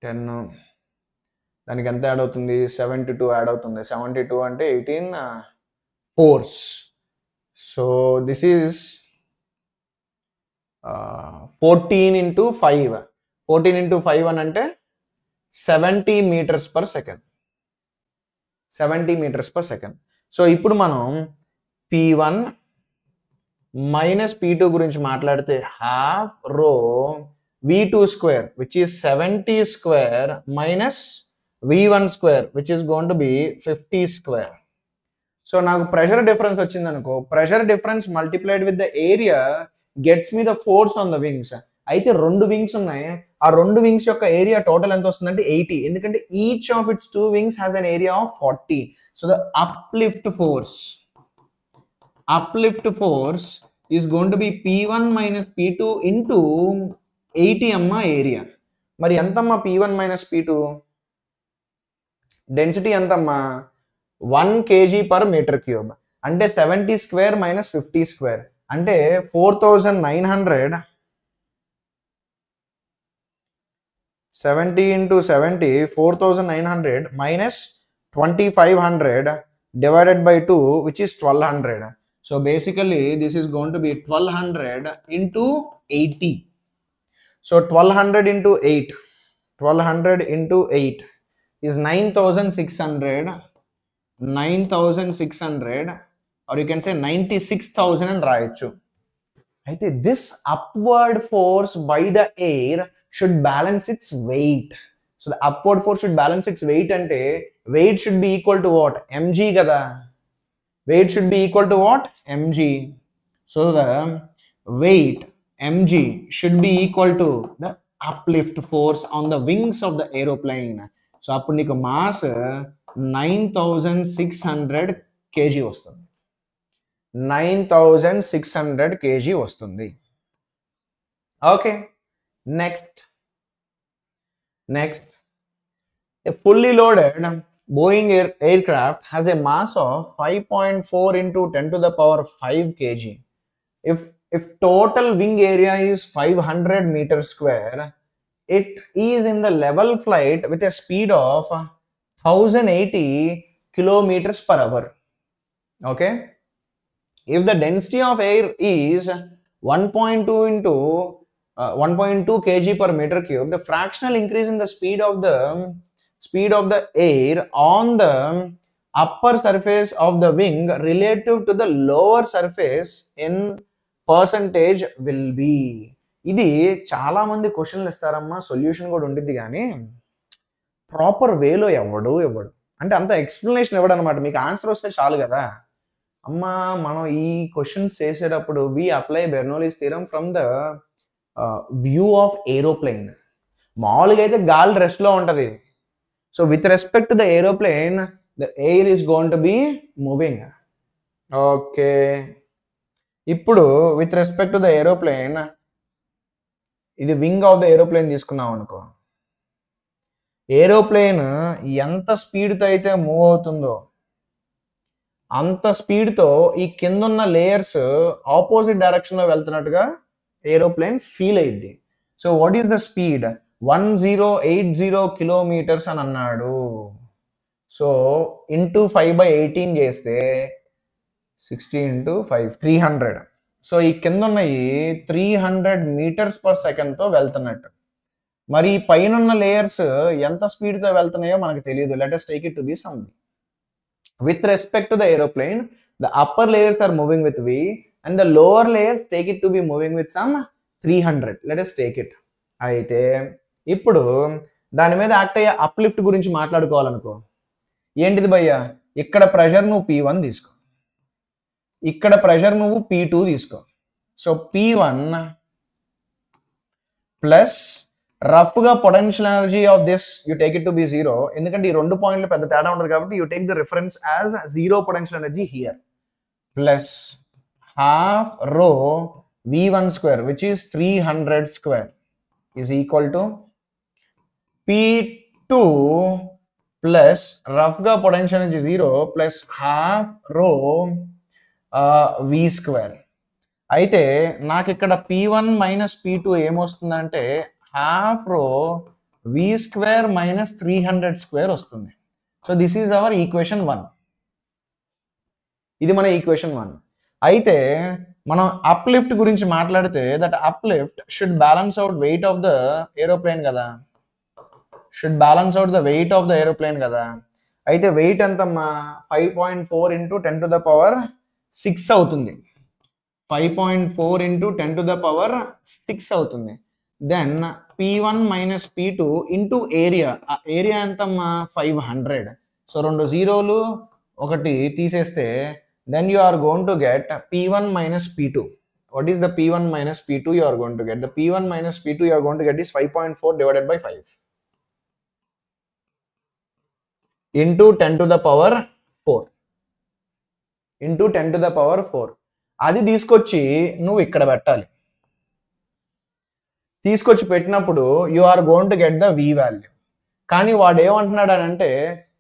10, దానికి ఎంత యాడ్ అవుతుంది, 72 యాడ్ అవుతుంది. 72 అంటే 18 ఫోర్స్. So this is 14 × 5. 14 × 5 అని అంటే 70 meters per second. 70 meters per second. So ఇప్పుడు మనం P1 మైనస్ P2 గురించి మాట్లాడితే, హాఫ్ రో V2 square which is 70 square minus V1 square which is going to B 50 square. So నాకు ప్రెషర్ డిఫరెన్స్ వచ్చింది అనుకో, pressure difference multiplied with the area gets me the force on the wings. అయితే 2 wings ఉన్నాయి, ఆ 2 wings యొక్క area total ఎంత వస్తుందంటే 80, ఎందుకంటే each of it's 2 wings has an area of 40. So the uplift force is going to B P1 minus P2 into 80 అమ్మా area. మరి ఎంతమ్మా P1 మైనస్ P2? డెన్సిటీ ఎంతమ్మా, 1 kg పర్ మీటర్ క్యూబ్. అంటే 70 square minus 50 square అంటే 4900 70 into 70, 4,900 minus 2,500 divided by 2, which is 1,200. So basically this is going to be 1,200 into 80. So 1,200 into 8, 1,200 into 8 is 9,600, 9,600, or you can say 96,000 and రాయొచ్చు. అయితే this upward force by the air should balance its weight. So the upward force should balance its weight అంటే weight should be equal to what? Mg కదా. Weight should be equal to what? Mg. So the weight mg should be equal to the uplift force on the wings of the aeroplane. So అప్పుడు నీకు mass 9,600 kg వస్తుంది. 9,600 kg వస్తుంది. Okay, next a fully loaded Boeing aircraft has a mass of 5.4 into 10 to the power 5 kg. If total wing area is 500 meters square, it is in the level flight with a speed of 1080 kilometers per hour. Okay. If the density of air is 1.2 into 1.2 kg per meter cube, the fractional increase in the speed of the air on the upper surface of the wing relative to the lower surface in percentage will be. ఇది చాలా మంది క్వశ్చన్లు ఇస్తారమ్మా, solution కూడా ఉంటుంది, కానీ proper వేలో ఇవ్వడు అంటే అంత ఎక్స్ప్లెనేషన్ ఇవ్వడు అనమాట. మీకు ఆన్సర్ వస్తే చాలు కదా. అమ్మా మనం ఈ క్వశ్చన్స్ చేసేటప్పుడు we apply Bernoulli's theorem from the view of aeroplane. మామూలుగా అయితే గాలి రెస్ట్లో ఉంటుంది. So with respect to the aeroplane the air is going to be moving. Okay, ఇప్పుడు with respect to the aeroplane, ఇది వింగ్ ఆఫ్ ద ఏరోప్లేన్ తీసుకున్నాం అనుకో. Aeroplane ఎంత స్పీడ్తో అయితే మూవ్ అవుతుందో అంత స్పీడ్తో ఈ కిందున్న లేయర్స్ ఆపోజిట్ డైరెక్షన్లో వెళ్తున్నట్టుగా ఏరోప్లేన్ ఫీల్ అయ్యిద్ది. So what is the speed? 1080 kilometres అని అన్నాడు. సో ఇంటూ 5/18 చేస్తే 60 into 5 300. సో ఈ కింద ఉన్నవి 300 meters per second తో వెళ్తున్నట్టు. మరి పైన లేయర్స్ ఎంత స్పీడ్తో వెళ్తున్నాయో మనకు తెలియదు. Let us take it to be some. With respect to the aeroplane, the upper layers are moving with v and the lower layers take it to be moving with some 300. Let us take it. అయితే ఇప్పుడు దాని మీద act అయ్యే uplift గురించి మాట్లాడుకోవాలనుకో. ఏంటిది భయ్యా? ఇక్కడ pressure నువ్వు P1 తీసుకో, ఇక్కడ ప్రెషర్ నువ్వు P2 తీసుకో. సో P1 ప్లస్ రఫ్ గా potential energy of this you take it to be 0. ఎందుకంటే ఈ రెండు పాయింట్లు పెద్ద తేడా ఉంటుంది కాబట్టి you take the reference as 0 potential energy here, plus half rho V1 square which is 300 square is equal to P2 plus rough గా potential energy 0 plus half rho V square. అయితే నాకు ఇక్కడ P1 మైనస్ P2 ఏమొస్తుందంటే half rho V square minus 300 square వస్తుంది. So this is our equation 1. ఇది మన equation 1. అయితే మనం అప్లిఫ్ట్ గురించి మాట్లాడితే that uplift should balance out weight of the aeroplane కదా, should balance out the weight of the aeroplane కదా. అయితే వెయిట్ ఎంతమ్మా? 5.4 into 10 to the power 6 అవుతుంది. 5.4 into 10 to the power 6 అవుతుంది. Then P1 minus P2 into area. ఆ area ఎంతమ్మా? 500. So రెండు జీరోలు ఒకటి తీసేస్తే then you are going to get P1 minus P2. What is the P1 minus P2 you are going to get? The P1 minus P2 you are going to get is 5.4 divided by 5 into 10 to the power 4 into 10 to the power 4. అది తీసుకొచ్చి నువ్వు ఇక్కడ పెట్టాలి. తీసుకొచ్చి పెట్టినప్పుడు you are going to get the V value. కానీ వాడు ఏమంటున్నాడు అని అంటే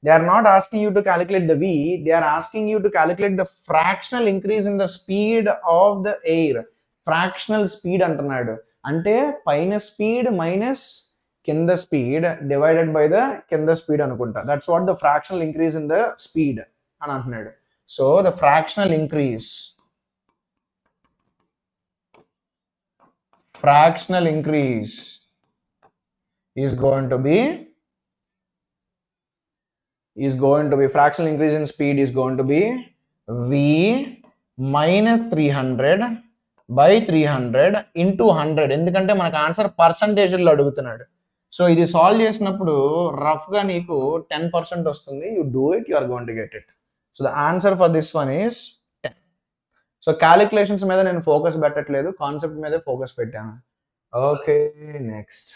they are not asking you to calculate the V, they are asking you to calculate the fractional increase in the speed of the air. Fractional speed అంటున్నాడు అంటే పైన speed minus కింద speed divided by the కింద speed అనుకుంటా. That's what the fractional increase in the speed అని అంటున్నాడు. So the fractional increase is going to be fractional increase in speed is going to be v minus 300 by 300 into 100. ఎందుకంటే మనకు answer పర్సంటేజ్లో అడుగుతున్నాడు. So ఇది solve చేసినప్పుడు రఫ్గా నీకు 10% వస్తుంది. You do it, you are going to get it. So the answer for this one is 10. So calculations మీద నేను ఫోకస్ పెట్టట్లేదు, కాన్సెప్ట్ మీద ఫోకస్ పెట్టాను. ఓకే, నెక్స్ట్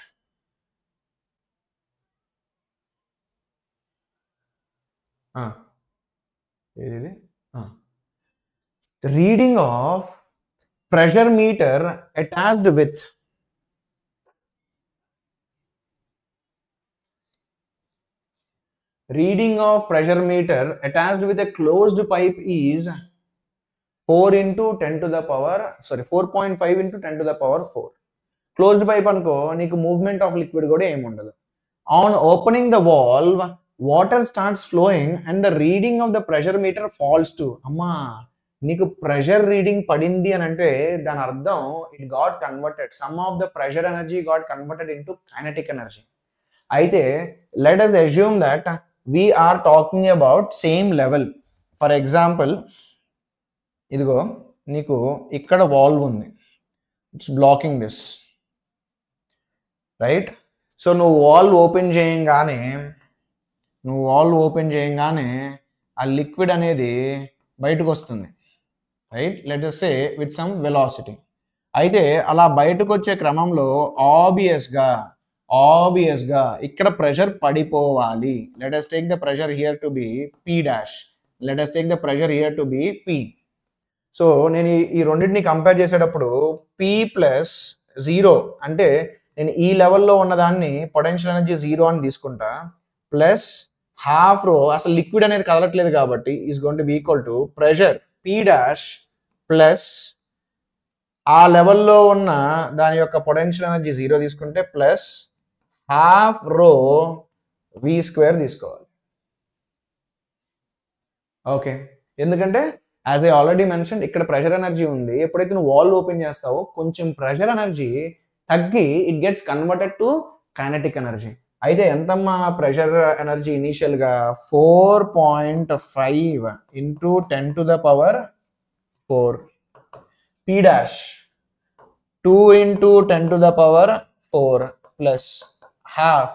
ఇది reading of pressure meter attached with a closed pipe is 4.5 into 10 to the power 4. Closed pipe అనుకో, నీకు movement of liquid కూడా ఏమి ఉండదు. On opening the valve water starts flowing and the reading of the pressure meter falls to. అమ్మా, నీకు pressure reading పడింది అని అంటే దాని అర్థం it got converted, some of the pressure energy got converted into kinetic energy. అయితే let us assume that we are talking about same level. For example, ఇదిగో నీకు ఇక్కడ వాల్వ్ ఉంది, it's blocking this, right? So నువ్వు valve open చేయంగానే ఆ liquid అనేది బయటకు వస్తుంది, right? Let us say with some velocity. అయితే అలా బయటకు వచ్చే క్రమంలో ఆబ్వియస్గా ఇక్కడ ప్రెషర్ పడిపోవాలి. లెట్ us take the pressure here to be P. సో నేను ఈ రెండింటిని కంపేర్ చేసేటప్పుడు P ప్లస్ 0 అంటే నేను ఈ లెవెల్లో ఉన్నదాన్ని పొటెన్షియల్ ఎనర్జీ 0 అని తీసుకుంటా, ప్లస్ హాఫ్ రో, అసలు లిక్విడ్ అనేది కదలట్లేదు కాబట్టి is going to be equal to pressure P dash plus ఆ లెవెల్లో ఉన్న దాని యొక్క పొటెన్షియల్ ఎనర్జీ 0 తీసుకుంటే ప్లస్ హాఫ్ రో V² తీసుకోవాలి. ఓకే, ఎందుకంటే యాజ్ ఐ ఆల్రెడీ మెన్షన్ ఇక్కడ ప్రెషర్ ఎనర్జీ ఉంది. ఎప్పుడైతే నువ్వు వాల్ ఓపెన్ చేస్తావో కొంచెం ప్రెషర్ ఎనర్జీ తగ్గి it gets converted to kinetic energy. అయితే ఎంతమ్మా ప్రెషర్ ఎనర్జీ ఇనీషియల్గా 4.5 into 10 to the power 4. P dash 2 into 10 to the power 4 plus half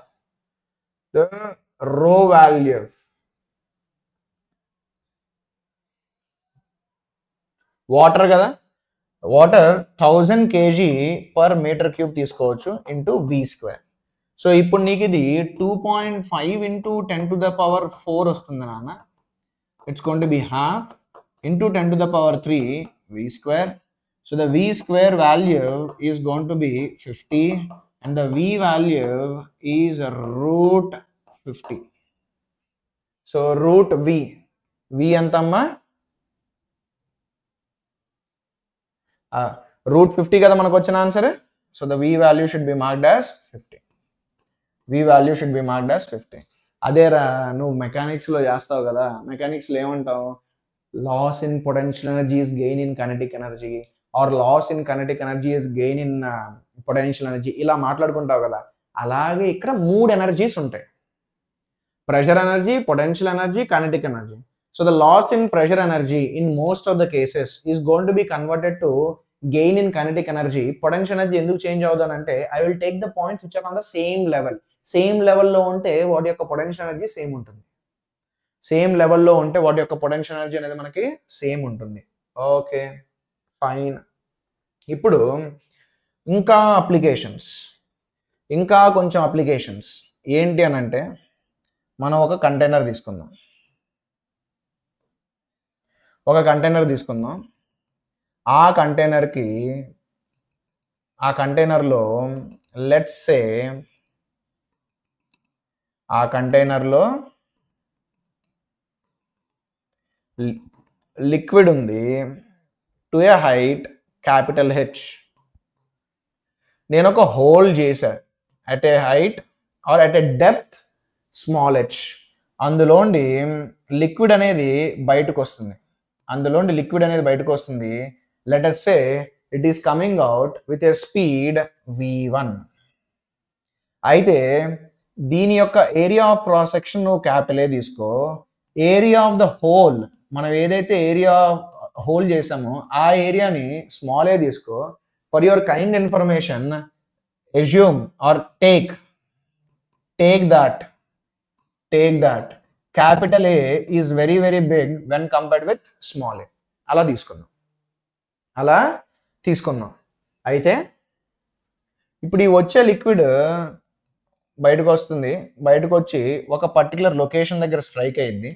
the rho value. Water కదా, water 1000 kg per meter cube తీసుకోవచ్చు into V². So ఇప్పుడు నీకు ఇది 2.5 into 10 to the power 4 వస్తుంది నాన్న. It's going to be half into 10 to the power 3 V². So the V² value is going to be 50 and the V value is root 50. So root V ఎంతమ్మా? Route 50 కదా మనకు వచ్చిన answer. So the V value should be marked as 50. అదేరా నువ్వు మెకానిక్స్లో చేస్తావు కదా, మెకానిక్స్లో ఏమంటావు? Loss in potential energy is gain in kinetic energy or loss in kinetic energy is gain in potential energy, ఇలా మాట్లాడుకుంటావు కదా. అలాగే ఇక్కడ 3 ఎనర్జీస్ ఉంటాయి: pressure energy, potential energy, kinetic energy. So the loss in pressure energy in most of the cases is going to be converted to gain in kinetic energy. Potential energy ఎందుకు change అవుతుందంటే I will take the points which are on the same level. Same లెవెల్లో ఉంటే వాటి యొక్క potential energy same ఉంటుంది. Same లెవెల్లో ఉంటే వాటి యొక్క పొటెన్షియల్ ఎనర్జీ అనేది మనకి సేమ్ ఉంటుంది. Okay, fine. ఇప్పుడు ఇంకా కొంచెం అప్లికేషన్స్ ఏంటి అని అంటే, మనం ఒక కంటైనర్ తీసుకుందాం. ఆ కంటైనర్లో లెట్స్ సే లిక్విడ్ ఉంది to A height capital H. నేను ఒక హోల్ చేశా at a height or at a depth small h, అందులోండి లిక్విడ్ అనేది బయటకు వస్తుంది. Let us say it is coming out with a speed v1. అయితే దీని యొక్క ఏరియా ఆఫ్ క్రాస్ సెక్షన్ నువ్వు క్యాపిటల్ ఏ తీసుకో, ఏరియా ఆఫ్ ద హోల్ మనం ఏదైతే ఏరియా హోల్ చేసామో ఆ ఏరియాని స్మాల్ ఏ తీసుకో. For your kind information assume or take that capital A is very very big when compared with small a. అలా తీసుకున్నాం. అయితే ఇప్పుడు ఈ వచ్చే లిక్విడ్ బయటకు వస్తుంది. బయటకు వచ్చి ఒక పర్టికులర్ లొకేషన్ దగ్గర స్ట్రైక్ అయ్యింది.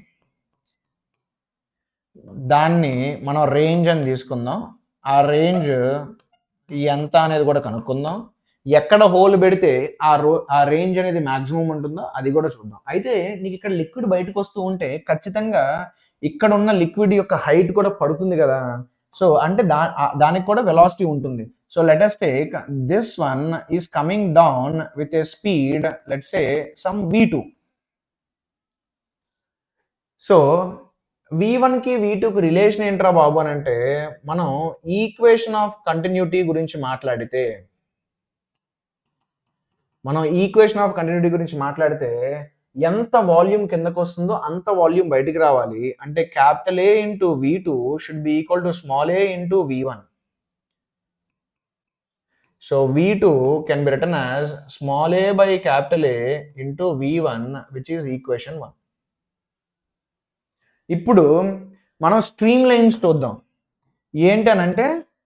దాన్ని మనం రేంజ్ అని తీసుకుందాం. ఆ రేంజ్ ఎంత అనేది కూడా కనుక్కుందాం. ఎక్కడ హోల్ పెడితే ఆ రేంజ్ అనేది మాక్సిమం ఉంటుందో అది కూడా చూద్దాం. అయితే నీకు ఇక్కడ లిక్విడ్ బయటకు వస్తూ ఉంటే ఖచ్చితంగా ఇక్కడ ఉన్న లిక్విడ్ యొక్క హైట్ కూడా పడుతుంది కదా. సో అంటే దానికి కూడా వెలాసిటీ ఉంటుంది. So let us take this one is coming down with a speed, let's say some v2. So v1 కి v2 కి రిలేషన్ ఏంట్రా బాబు అని అంటే, మనం ఈక్వేషన్ ఆఫ్ కంటిన్యూటీ గురించి మాట్లాడితే ఎంత వాల్యూమ్ కిందకు వస్తుందో అంత వాల్యూమ్ బయటికి రావాలి. అంటే capital A into v2 should be equal to small a into v1. So v2 can be written as small a by capital A into v1 which is equation 1. ఇప్పుడు మనం స్ట్రీమ్ లైన్స్ చూద్దాం. ఏంటనంటే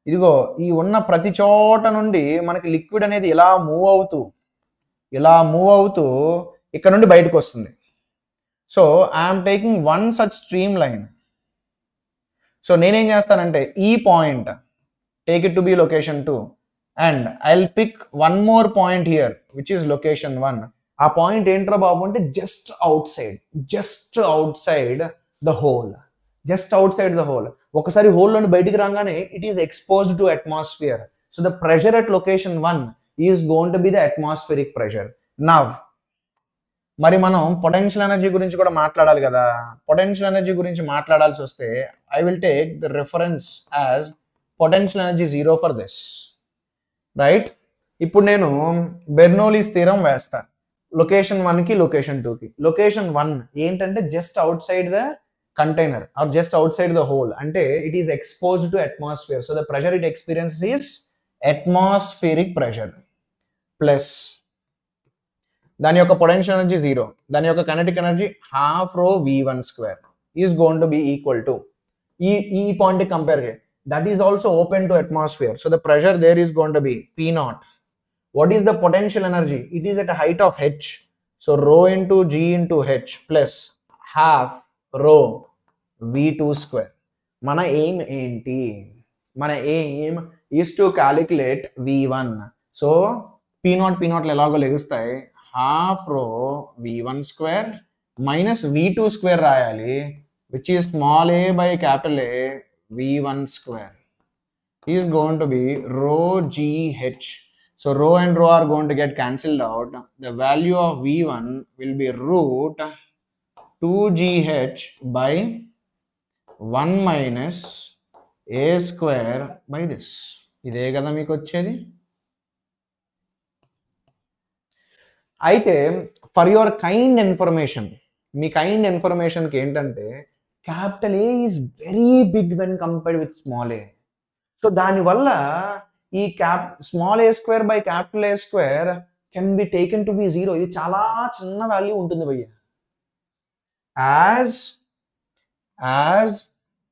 ఇదిగో ఈ ఉన్న ప్రతి చోట నుండి మనకి లిక్విడ్ అనేది ఇలా మూవ్ అవుతూ ఇక్కడ నుండి బయటకు వస్తుంది. So I'm taking one such stream line. So నేనేం చేస్తానంటే ఈ point take it to be location 2 and I will pick one more point here which is location 1. ఆ పాయింట్ ఏంట్రా బాబు అంటే just outside the hole. ఒకసారి hole నుండి బయటికి రాగానే it is exposed to atmosphere. So the pressure at location 1 is going to be the atmospheric pressure. Now మరి మనం పొటెన్షియల్ ఎనర్జీ గురించి కూడా మాట్లాడాలి కదా. పొటెన్షియల్ ఎనర్జీ గురించి మాట్లాడాల్సి వస్తే I will take the reference as potential energy 0 for this, right. ఇప్పుడు నేను బెర్నౌలీస్ థీరం వేస్తా లొకేషన్ 1కి లొకేషన్ 2కి. లొకేషన్ 1 ఏంటంటే just outside the container or just outside the hole, అంటే it is exposed to atmosphere. So the pressure it experiences is atmospheric pressure plus దాని యొక్క potential energy 0, దాని యొక్క kinetic energy half rho v1 square is going to be equal to ఈ point compare చేయండి. That is also open to atmosphere. So the pressure there is going to be p0. What is the potential energy? It is at a height of h. So rho into g into h plus half rho v2 square. Mana aim enti? Mana aim is to calculate v1. So p0 elago legustayi. Half rho v1 square minus v2 square rayali, which is small a by capital A v1 square is going to be rho gh. So rho and rho are going to get cancelled out. The value of v1 will be root 2gh by 1 minus a square by this. ఇదే కదా మీకు వచ్చేది. అయితే for your kind information, మీ kind ఇన్ఫర్మేషన్కి ఏంటంటే capital A is very big when compared with small A. So దానివల్ల ఈ small a square by capital A square can be taken to be 0. ఇది చాలా చిన్న వాల్యూ ఉంటుంది భయ్య. As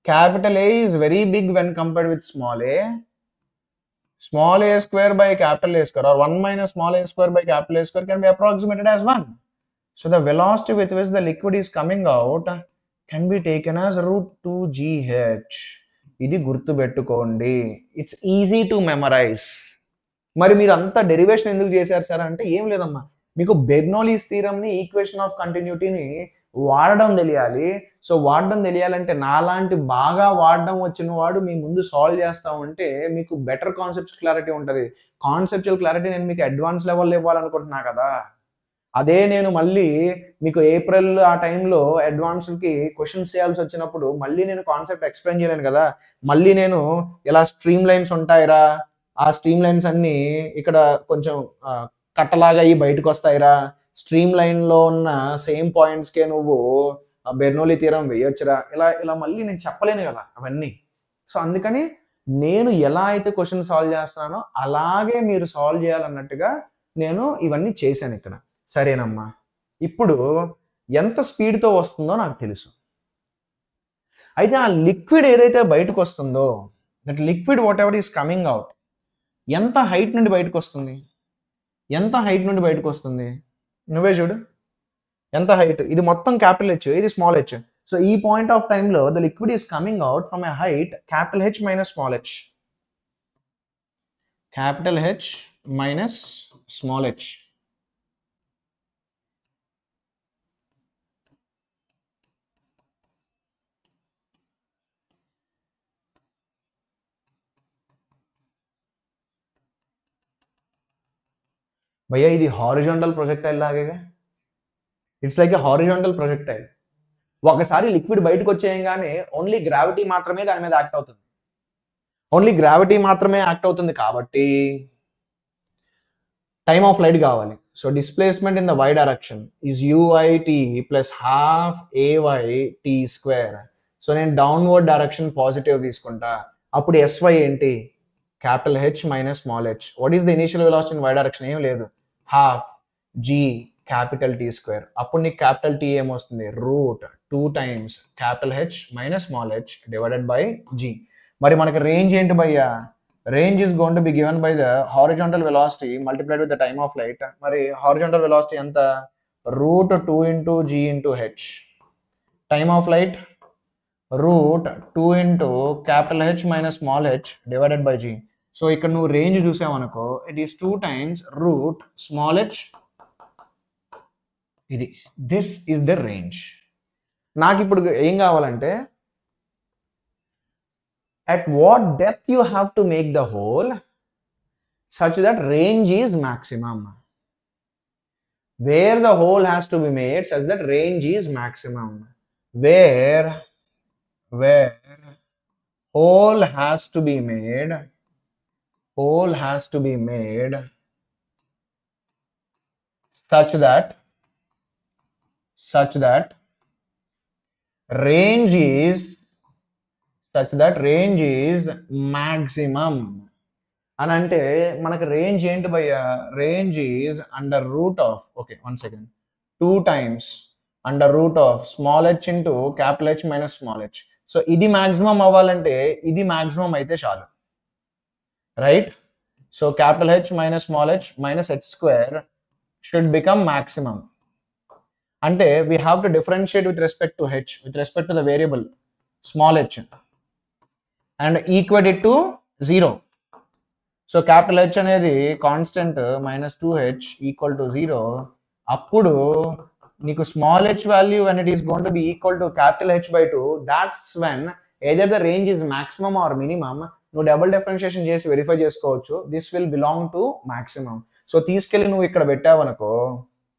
capital A is very big when compared with small a square by capital A square or 1 minus small a square by capital A square can be approximated as 1. So the velocity with which the liquid is coming out can be taken as root 2gh. ఇది గుర్తు పెట్టుకోండి. It's easy to memorize. మరి మీరు అంతా derivation ఎందుకు చేశారు sir అంటే ఏం లేదమ్మా, మీకు బెర్నౌలీస్ థీరంని ఈక్వేషన్ ఆఫ్ కంటిన్యూటీని వాడడం తెలియాలి. సో వాడడం తెలియాలంటే నాలాంటి బాగా వాడడం వచ్చిన వాడు మీ ముందు సాల్వ్ చేస్తా ఉంటే మీకు బెటర్ కాన్సెప్ట్ క్లారిటీ ఉంటది. కాన్సెప్చువల్ క్లారిటీ నేను మీకు అడ్వాన్స్ లెవెల్‌లో ఇవ్వాలనుకుంటున్నా కదా! అదే నేను మళ్ళీ మీకు ఏప్రిల్ ఆ టైంలో అడ్వాన్స్‌కి క్వెషన్స్ చేయాల్సొచ్చినప్పుడు మళ్ళీ నేను కాన్సెప్ట్ ఎక్స్‌ప్లెయిన్ చేయలేను కదా! మళ్ళీ నేను ఇలా స్ట్రీమ్ లైన్స్ ఉంటాయిరా, ఆ స్ట్రీమ్ లైన్స్ అన్నీ ఇక్కడ కొంచెం కట్టలాగా అయ్యి బయటకొస్తాయిరా, స్ట్రీమ్ లైన్‌లో ఉన్న సేమ్ పాయింట్స్‌కే నువ్వు బెర్నౌలీ థియరమ్ వేయొచ్చురా, ఇలా ఇలా మళ్ళీ నేను చెప్పలేను కదా అవన్నీ. సో అందుకని నేను ఎలా అయితే క్వెషన్ సాల్వ్ చేస్తున్నానో అలాగే మీరు సాల్వ్ చేయాలన్నట్టుగా నేను ఇవన్నీ చేశానిక్కడ. సరేనమ్మా. ఇప్పుడు ఎంత స్పీడ్‌తో వస్తుందో నాకు తెలుసు. అయితే ఆ లిక్విడ్ ఏదైతే బయటకొస్తుందో, that liquid whatever is coming out ఎంత హైట్ నుండి బయటకొస్తుంది? ఎంత హైట్ నుండి బయటకొస్తుంది? నువ్వే చూడు. ఎంత హైట్? ఇది మొత్తం క్యాపిటల్ హెచ్, ఇది స్మాల్ హెచ్. సో ఈ పాయింట్ ఆఫ్ టైమ్‌లో the liquid is coming out from a height capital H minus small H. Capital H minus small H. భయ్యా ఇది హారిజాంటల్ ప్రొజెక్టైల్ లాగేగా. It's like a horizontal projectile. ఒకసారి liquid బయటకు వచ్చేయంగానే only gravity మాత్రమే దాని మీద యాక్ట్ అవుతుంది. ఓన్లీ గ్రావిటీ మాత్రమే యాక్ట్ అవుతుంది కాబట్టి టైమ్ ఆఫ్ లైట్ కావాలి. So displacement in the y direction is UIT plus half AYT square. So నేను డౌన్వర్డ్ డైరెక్షన్ పాజిటివ్ తీసుకుంటా. అప్పుడు SY ఏంటి? Capital H minus small H. What is the initial velocity in y direction? ఏం లేదు, half G capital T square. అప్పుడు నీకు capital T ఏమొస్తుంది? Root 2 times capital H minus small H divided by G. మరి మనకి range ఏంటి భయ్యా? Range is going to be given by the horizontal velocity multiplied with the time of light. మరి horizontal velocity ఎంత? root 2 into G into H. Time of light root 2 into capital H minus small h divided by G. So ఇక్కడ నువ్వు range చూసావనుకో, it is 2 times root small h. ఇది this is the range. నాకు ఇప్పుడు ఏం కావాలంటే at what depth you have to make the hole such that range is maximum. Where the hole has to be made such that range is maximum. Where hole has to be made such that range is maximum. అని అంటే మనకు range ఏంటి భయ్యా? Range is under root of, okay 1 second, 2 times under root of small H into capital H minus small H. So ఇది maximum అవ్వాలంటే ఇది maximum అయితే చాలు, right? So capital H minus small H minus H square should become maximum. అంటే we have to differentiate with respect to H, with respect to the variable small H and equate it to 0. So capital H అనేది constant minus 2h equal to 0. అప్పుడు నీకు small H value when it is going to be equal to capital H by 2, that's when either the range is maximum or minimum. నువ్వు double differentiation చేసి verify చేసుకోవచ్చు, this will belong to maximum. So తీసుకెళ్ళి నువ్వు ఇక్కడ పెట్టావనుకో,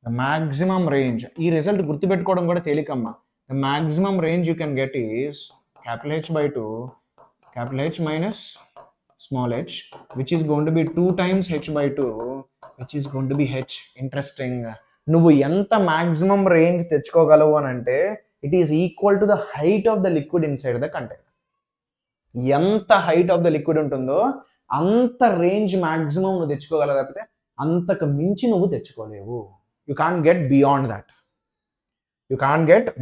the maximum range, ఈ result గుర్తుపెట్టుకోవడం కూడా తేలికమ్మా. The maximum range you can get is capital H by 2 capital H minus small h, which is going to be 2 times h by 2, which is going to be h. Interesting. నువ్వు ఎంత maximum range తెచ్చుకోగలవు అని అంటే it is equal to the height of the liquid inside the container. ఎంత height of the liquid ఉంటుందో అంత range maximum నువ్వు తెచ్చుకోగలవు, తప్పితే అంతకు మించి నువ్వు తెచ్చుకోలేవు. You can't get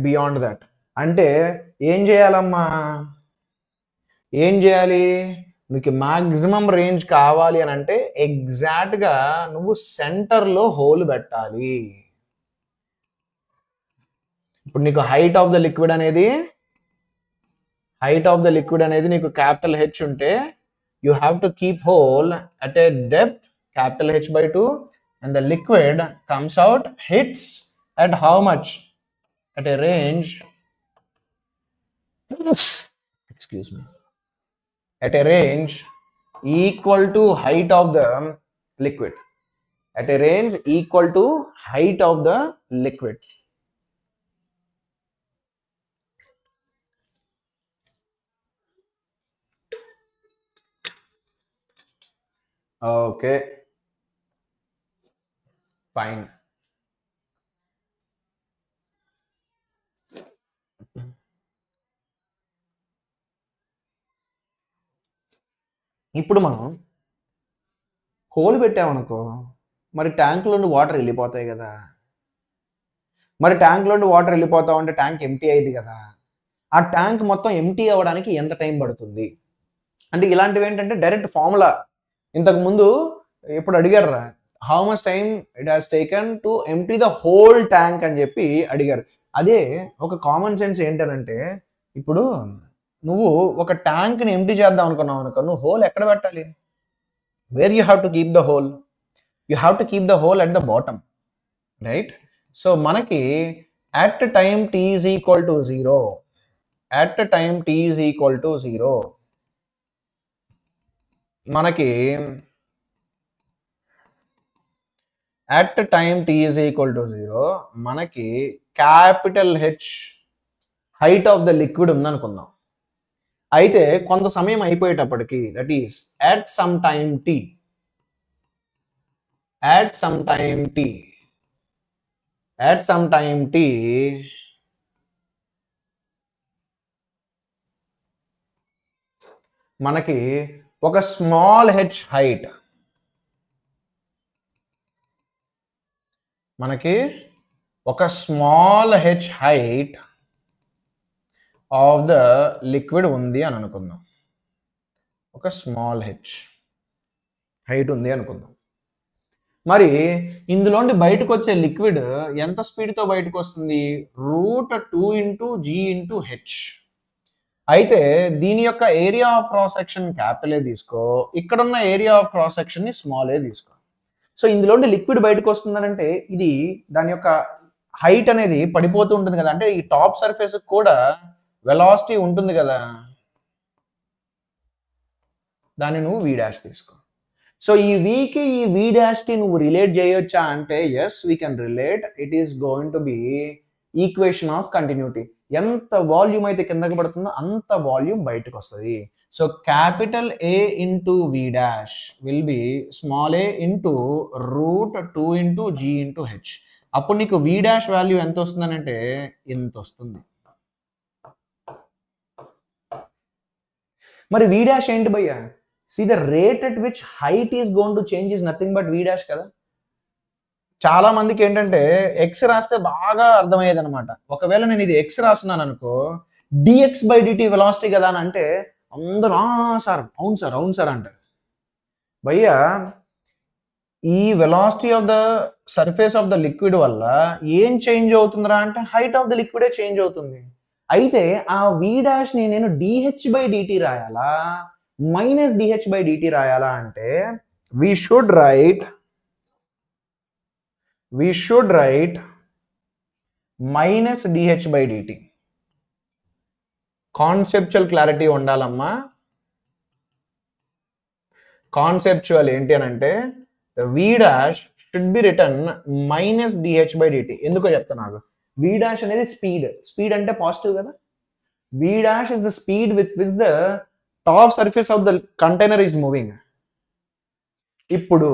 beyond that. అంటే ఏం చేయాలమ్మా? ఏం చేయాలి? నీకు మాక్సిమం రేంజ్ కావాలి అని అంటే ఎగ్జాక్ట్గా నువ్వు సెంటర్లో హోల్ పెట్టాలి. ఇప్పుడు నీకు హైట్ ఆఫ్ ద లిక్విడ్ అనేది నీకు క్యాపిటల్ హెచ్ ఉంటే you have to keep whole at a depth capital H by 2 and the liquid comes out hits at how much? at a range, excuse me, at a range equal to height of the liquid, at a range equal to height of the liquid. Okay, fine. ఇప్పుడు మనం whole పెట్టామనుకో, మరి ట్యాంక్లో నుండి water వెళ్ళిపోతాయి కదా. మరి ట్యాంక్లో నుండి వాటర్ వెళ్ళిపోతా ఉంటే ట్యాంక్ ఎంటీ అయింది కదా. ఆ ట్యాంక్ మొత్తం ఎంటీ అవ్వడానికి ఎంత టైం పడుతుంది అంటే ఇలాంటివి ఏంటంటే డైరెక్ట్ ఫార్ములా. ఇంతకు ముందు ఇప్పుడు అడిగారు, how much time it has taken to empty the whole tank అని చెప్పి అడిగారు. అదే ఒక కామన్ సెన్స్ ఏంటంటే, ఇప్పుడు నువ్వు ఒక ట్యాంక్ని ఎంటీ చేద్దాం అనుకున్నావు అనుకో, నువ్వు హోల్ ఎక్కడ పెట్టాలి? Where you have to keep the whole? You have to keep the whole at the bottom, right? So మనకి at time t is equal to 0, at time t is equal to 0, మనకి at time t is equal to 0 మనకి capital H height of the liquid ఉందనుకుందాం. అయితే కొంత సమయం అయిపోయేటప్పటికి, that is at some time t, at some time t, at some time t, మనకి ఒక small H height, మనకి ఒక small H height of the liquid ఉంది అని అనుకుందాం. ఒక స్మాల్ హెచ్ హైట్ ఉంది అనుకుందాం. మరి ఇందులోండి బయటకు వచ్చే లిక్విడ్ ఎంత స్పీడ్తో బయటకు వస్తుంది? √2 × g × h. అయితే దీని యొక్క area of cross section capital ఏ తీసుకో, ఇక్కడ ఉన్న ఏరియా ఆఫ్ క్రాస్ సెక్షన్ ని స్మాల్ ఏ తీసుకో. సో ఇందులోండి లిక్విడ్ బయటకు వస్తుందనంటే ఇది దాని యొక్క హైట్ అనేది పడిపోతూ ఉంటుంది కదా. అంటే ఈ టాప్ సర్ఫేస్ కూడా వెలాసిటీ ఉంటుంది కదా, దాన్ని నువ్వు v' తీసుకో. సో ఈ vకి ఈ v' నువ్వు రిలేట్ చేయొచ్చా అంటే yes, we can relate. It is going to be equation of continuity. ఎంత వాల్యూమ్ అయితే కిందకి పడుతుందో అంత వాల్యూమ్ బయటకు వస్తుంది. సో క్యాపిటల్ A × v' విల్ బి స్మాల్ a × √2 × g × h. అప్పుడు నీకు v' వాల్యూ ఎంత వస్తుందనంటే ఇంత వస్తుంది. మరి v' ఏంటి భయ్యా? See, the rate at which height is going to change is nothing but v' కదా. చాలా మందికి ఏంటంటే ఎక్స్ రాస్తే బాగా అర్థమయ్యేది అనమాట. ఒకవేళ నేను ఇది ఎక్స్ రాస్తున్నాను అనుకో, dx/dt వెలాసిటీ కదా అని అంటే అందరూ సార్ అవును సార్ అవును సార్ అంటారు. భయ్యా, ఈ velocity of the surface of the liquid వల్ల ఏం చేంజ్ అవుతుందిరా అంటే హైట్ ఆఫ్ ద లిక్విడే చేంజ్ అవుతుంది. అయితే ఆ v' ని నేను dh/dt రాయాలా -dh/dt రాయాలా అంటే we should write -dh/dt. Conceptual clarity ఉండాలమ్మా. కాన్సెప్చువల్ ఏంటి అని అంటే v' should be return -dh/dt. ఎందుకో చెప్తాను నాకు. v' అనేది స్పీడ్ అంటే పాజిటివ్ కదా. v' is the speed with which the top surface of the container is moving. ఇప్పుడు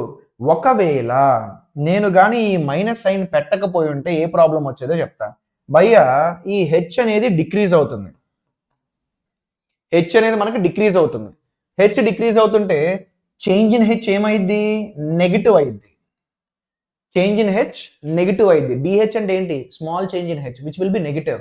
ఒకవేళ నేను కానీ ఈ మైనస్ సైన్ పెట్టకపోయి ఉంటే ఏ ప్రాబ్లం వచ్చేదో చెప్తా. భయ్యా, ఈ హెచ్ అనేది డిక్రీజ్ అవుతుంది. హెచ్ అనేది మనకి డిక్రీజ్ అవుతుంది. హెచ్ డిక్రీజ్ అవుతుంటే చేంజ్ ఇన్ హెచ్ ఏమైంది? నెగిటివ్ అయింది. చేంజ్ ఇన్ హెచ్ నెగిటివ్ అయింది. డిహెచ్ అంటే ఏంటి? Small change in H which will B negative.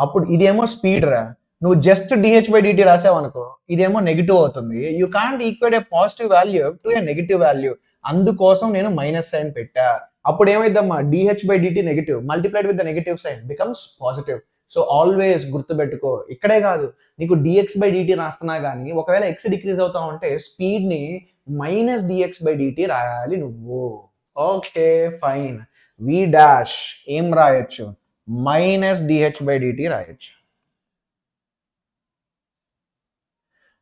అప్పుడు ఇదేమో స్పీడ్ రా, నువ్వు జస్ట్ dh/dt రాసావు అనుకో, ఇదేమో నెగిటివ్ అవుతుంది. You can't equate a positive value to a negative value. అందుకోసం నేను మైనస్ సైన్ పెట్టా. అప్పుడు ఏమైందమ్మా? dh/dt negative multiplied with the negative sign becomes positive. So always గుర్తుపెట్టుకో, ఇక్కడే కాదు నీకు dx/dt రాస్తున్నా కానీ ఒకవేళ ఎక్స్ డిక్రీజ్ అవుతా ఉంటే స్పీడ్ ని -dx/dt రాయాలి నువ్వు. Okay fine. v' ఏం రాయొచ్చు? మైనస్ డిహెచ్ బై డిటి రాయొచ్చు.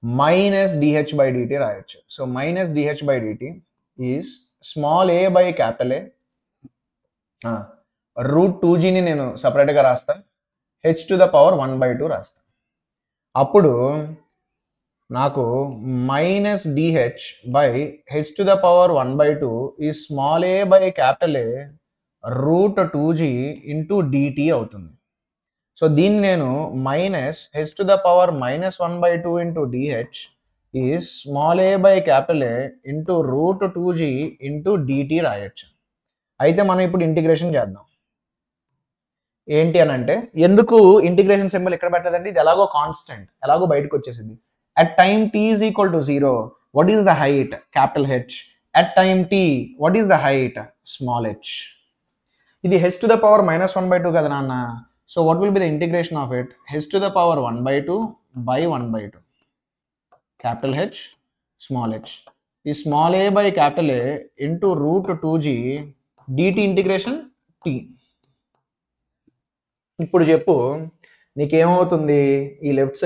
మైనస్ డిహెచ్ బై డిటి రాయొచ్చు. So minus dh by dt is small A by capital A, root 2gని నేను సపరేట్గా రాస్తా, హెచ్ టు ద పవర్ 1/2 రాస్తా. అప్పుడు నాకు minus dh by H to the power 1/2 ఈ small A by capital A root 2g into dt అవుతుంది. So దీన్ని నేను minus H to the power minus 1/2 into dh ఈ small A by capital A into root 2g into dt రాయొచ్చు. అయితే మనం ఇప్పుడు integration చేద్దాం. ఏంటి అని అంటే, ఎందుకు ఇంటిగ్రేషన్ సింబల్ ఇక్కడ పెట్టలేదండి, ఇది ఎలాగో కాన్స్టెంట్, ఎలాగో బయటకు వచ్చేసింది. At time t is equal to 0 what is the height, capital H. At time t what is the height, small H. ఇది H to the power minus 1/2 కదా నాన్న. So what will be the integration of it, H to the power 1/2 by 1/2 capital H small H. ఈ small A by capital A into root 2g dt integration t. ఇప్పుడు చెప్పు నీకేమవుతుంది, ఈ left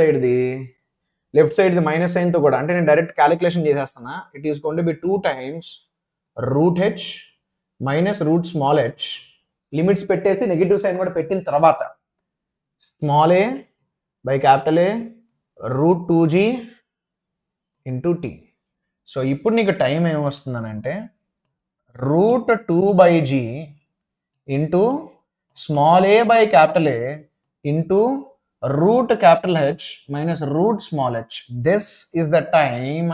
సైడ్ది minus సైన్తో కూడా, అంటే నేను direct calculation చేసేస్తున్నా. It is going to be 2 times root H minus root small H, limits పెట్టేసి negative sign కూడా పెట్టిన తర్వాత small A by capital A root 2g into T. So ఇప్పుడు నీకు టైం ఏమొస్తుందనంటే root 2/g into small A by capital A into root capital H minus root small h. This is the time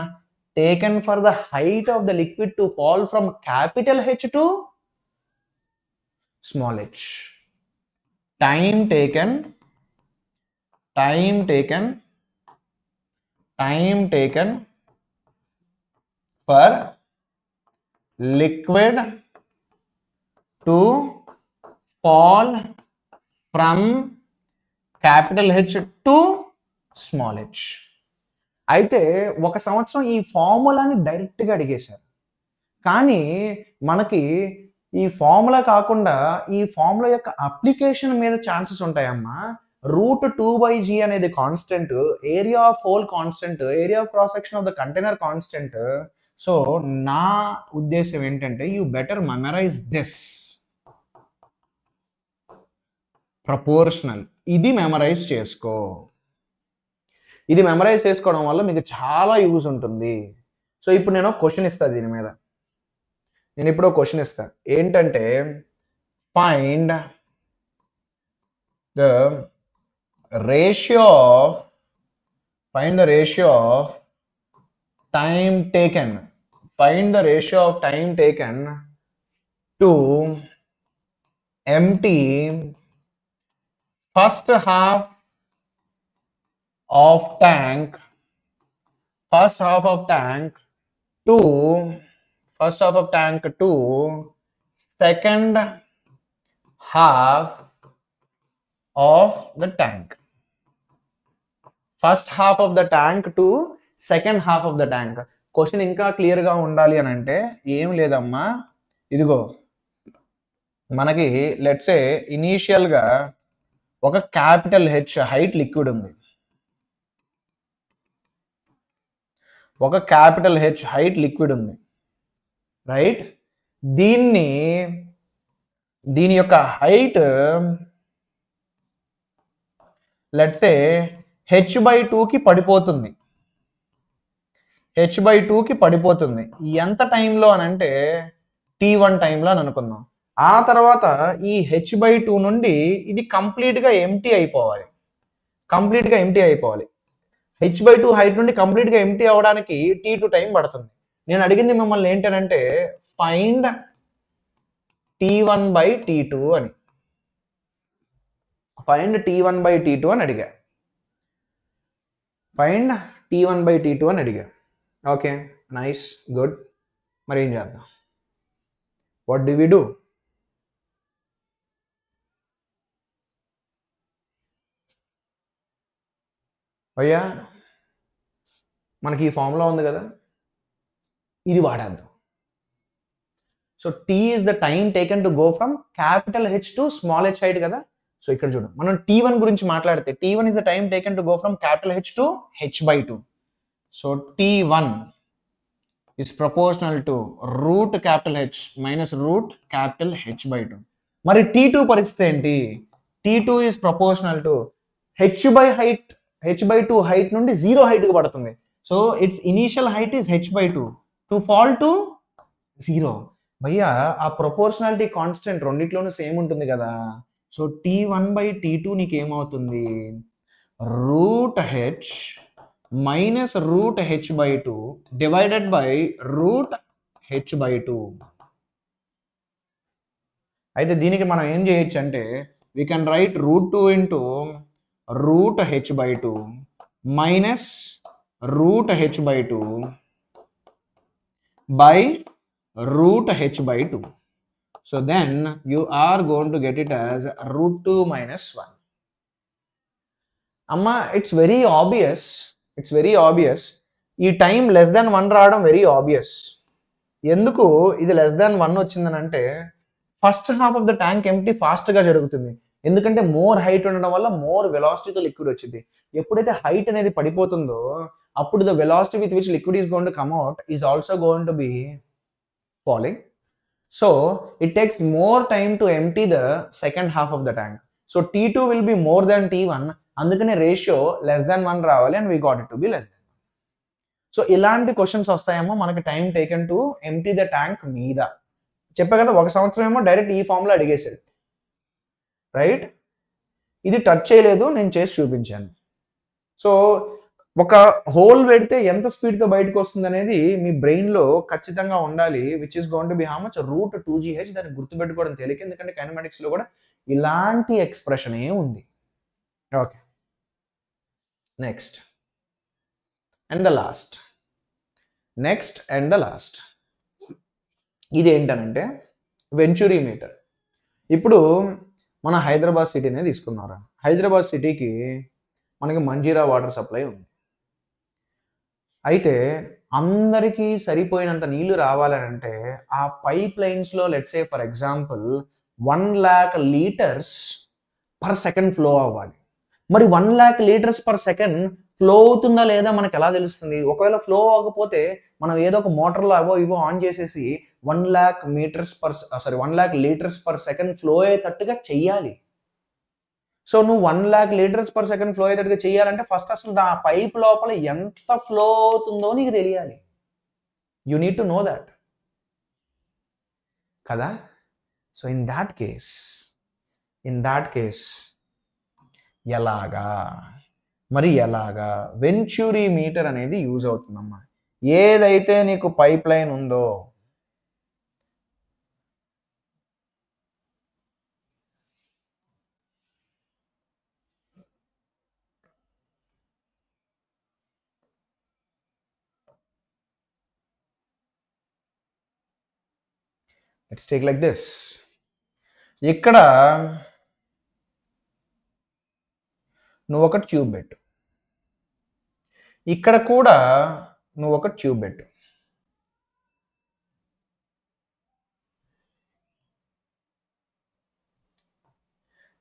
taken for the height of the liquid to fall from capital H to small h. Time taken for liquid to fall from capital H two small H. అయితే ఒక సంవత్సరం ఈ ఫార్ములాని డైరెక్ట్గా అడిగేశారు. కానీ మనకి ఈ formula కాకుండా ఈ ఫార్ములా యొక్క అప్లికేషన్ మీద ఛాన్సెస్ ఉంటాయమ్మా. రూట్ 2/g అనేది constant, area of hole constant, area of cross section of the container constant. So నా ఉద్దేశం ఏంటంటే you better memorise this proportional. ఇది మెమరైజ్ చేసుకో. ఇది మెమరైజ్ చేసుకోవడం వల్ల మీకు చాలా యూజ్ ఉంటుంది. సో ఇప్పుడు నేను క్వశ్చన్ ఇస్తాను దీని మీద. నేను ఇప్పుడు క్వశ్చన్ ఇస్తాను ఏంటంటే, find the ratio of time taken to empty first half of tank to second half of the tank. First half of the tank to second half of the tank. Question ఇంకా క్లియర్గా ఉండాలి అని అంటే ఏం లేదమ్మా, ఇదిగో మనకి లెట్స్ సే ఇనీషియల్గా ఒక క్యాపిటల్ హెచ్ హైట్ లిక్విడ్ ఉంది. రైట్. దీని యొక్క హైట్ లెట్స్ సే h/2కి పడిపోతుంది. ఎంత టైంలో అని అంటే t1 టైంలో అని అనుకుందాం. ఆ తర్వాత ఈ h/2 నుండి ఇది కంప్లీట్గా ఎంటీ అయిపోవాలి. h/2 హైట్ నుండి కంప్లీట్గా ఎంటీ అవ్వడానికి t2 టైం పడుతుంది. నేను అడిగింది మిమ్మల్ని ఏంటంటే ఫైండ్ t1/t2 అని. అడిగా. Okay, nice, good. మరి ఏం చేద్దాం? What do we do? అయ్యా మనకి ఈ ఫార్ములా ఉంది కదా, ఇది వాడేద్దాం. So t is the time taken to go from capital H to small h height కదా. సో ఇక్కడ చూడు, మనం T1 గురించి మాట్లాడితే T1 is the time taken to go from capital H to H/2. So T1 is proportional to root capital H minus root capital H/2. మరి T2 పరిస్థితి ఏంటి? T2 is proportional to H/2 height నుండి 0 height కి పడుతుంది. So its initial height is H/2 to fall to 0. భయ్యా ఆ proportionality constant రెండిట్లోనూ same ఉంటుంది కదా. సో T1/T2 నీకు ఏమవుతుంది? Root H minus root H/2 divided by root H/2. అయితే దీనికి మనం ఏం చేయొచ్చు అంటే we can write √2 into root H/2 minus root H/2 by root H/2. So then you are going to get it as √2 minus 1. Amma, it's very obvious. ఈ time less than 1 రావడం very obvious. ఎందుకు ఇది less than 1 వచ్చిందని అంటే first half of the tank empty ఫాస్ట్గా జరుగుతుంది. ఎందుకంటే more height ఉండడం వల్ల మోర్ వెలాసిటీతో లిక్విడ్ వచ్చింది. ఎప్పుడైతే హైట్ అనేది పడిపోతుందో అప్పుడు the velocity with which liquid is going to come out is also going to B falling. So it takes more time to empty the second half of the tank. So T2 will be more than T1. అందుకనే ratio less than 1 రావాలి and we got it to be less than 1. So ఇలాంటి questions వస్తాయేమో మనకి time taken to empty the tank మీద. చెప్పా కదా, 1 సంవత్సరం ఏమో డైరెక్ట్ ఈ ఫామ్లో అడిగేసాడు, రైట్? ఇది టచ్ చేయలేదు, నేను చేసి చూపించాను. సో ఒక హోల్ పెడితే ఎంత స్పీడ్తో బయటకు వస్తుంది అనేది మీ బ్రెయిన్లో ఖచ్చితంగా ఉండాలి. Which is going to be how much √2gh. దాన్ని గుర్తుపెట్టుకోవడం తేలిక, ఎందుకంటే కైనమాటిక్స్లో కూడా ఇలాంటి ఎక్స్ప్రెషనే ఉంది. Okay, next and the last. ఇది ఏంటనంటే వెంచురీ మీటర్. ఇప్పుడు మన హైదరాబాద్ సిటీనే తీసుకున్నారా. హైదరాబాద్ సిటీకి మనకి మంజీరా వాటర్ సప్లై ఉంది. అయితే అందరికీ సరిపోయినంత నీళ్లు రావాలంటే ఆ పైప్ లైన్స్లో let's say for example 1 lakh liters per second flow అవ్వాలి. మరి 1 lakh liters per second flow అవుతుందా లేదా మనకు ఎలా తెలుస్తుంది? ఒకవేళ ఫ్లో అవ్వకపోతే మనం ఏదో ఒక మోటార్లో ఇవో ఆన్ చేసేసి 1 lakh liters per second flow అయ్యేటట్టుగా చెయ్యాలి. సో నువ్వు 1 lakh liters per second flow అయ్యేటట్టుగా చెయ్యాలంటే ఫస్ట్ అసలు ఆ పైప్ లోపల ఎంత ఫ్లో అవుతుందో నీకు తెలియాలి. You need to know that కదా. సో ఇన్ దాట్ కేస్ ఎలాగా వెంచురీ మీటర్ అనేది యూజ్ అవుతుందమ్మా. ఏదైతే నీకు పైప్ లైన్ ఉందో లెట్స్ టేక్ లైక్ దిస్. ఇక్కడ నువ్వు ఒక ట్యూబ్ పెట్టు, ఇక్కడ కూడా నువ్వు ఒక ట్యూబ్ పెట్టు.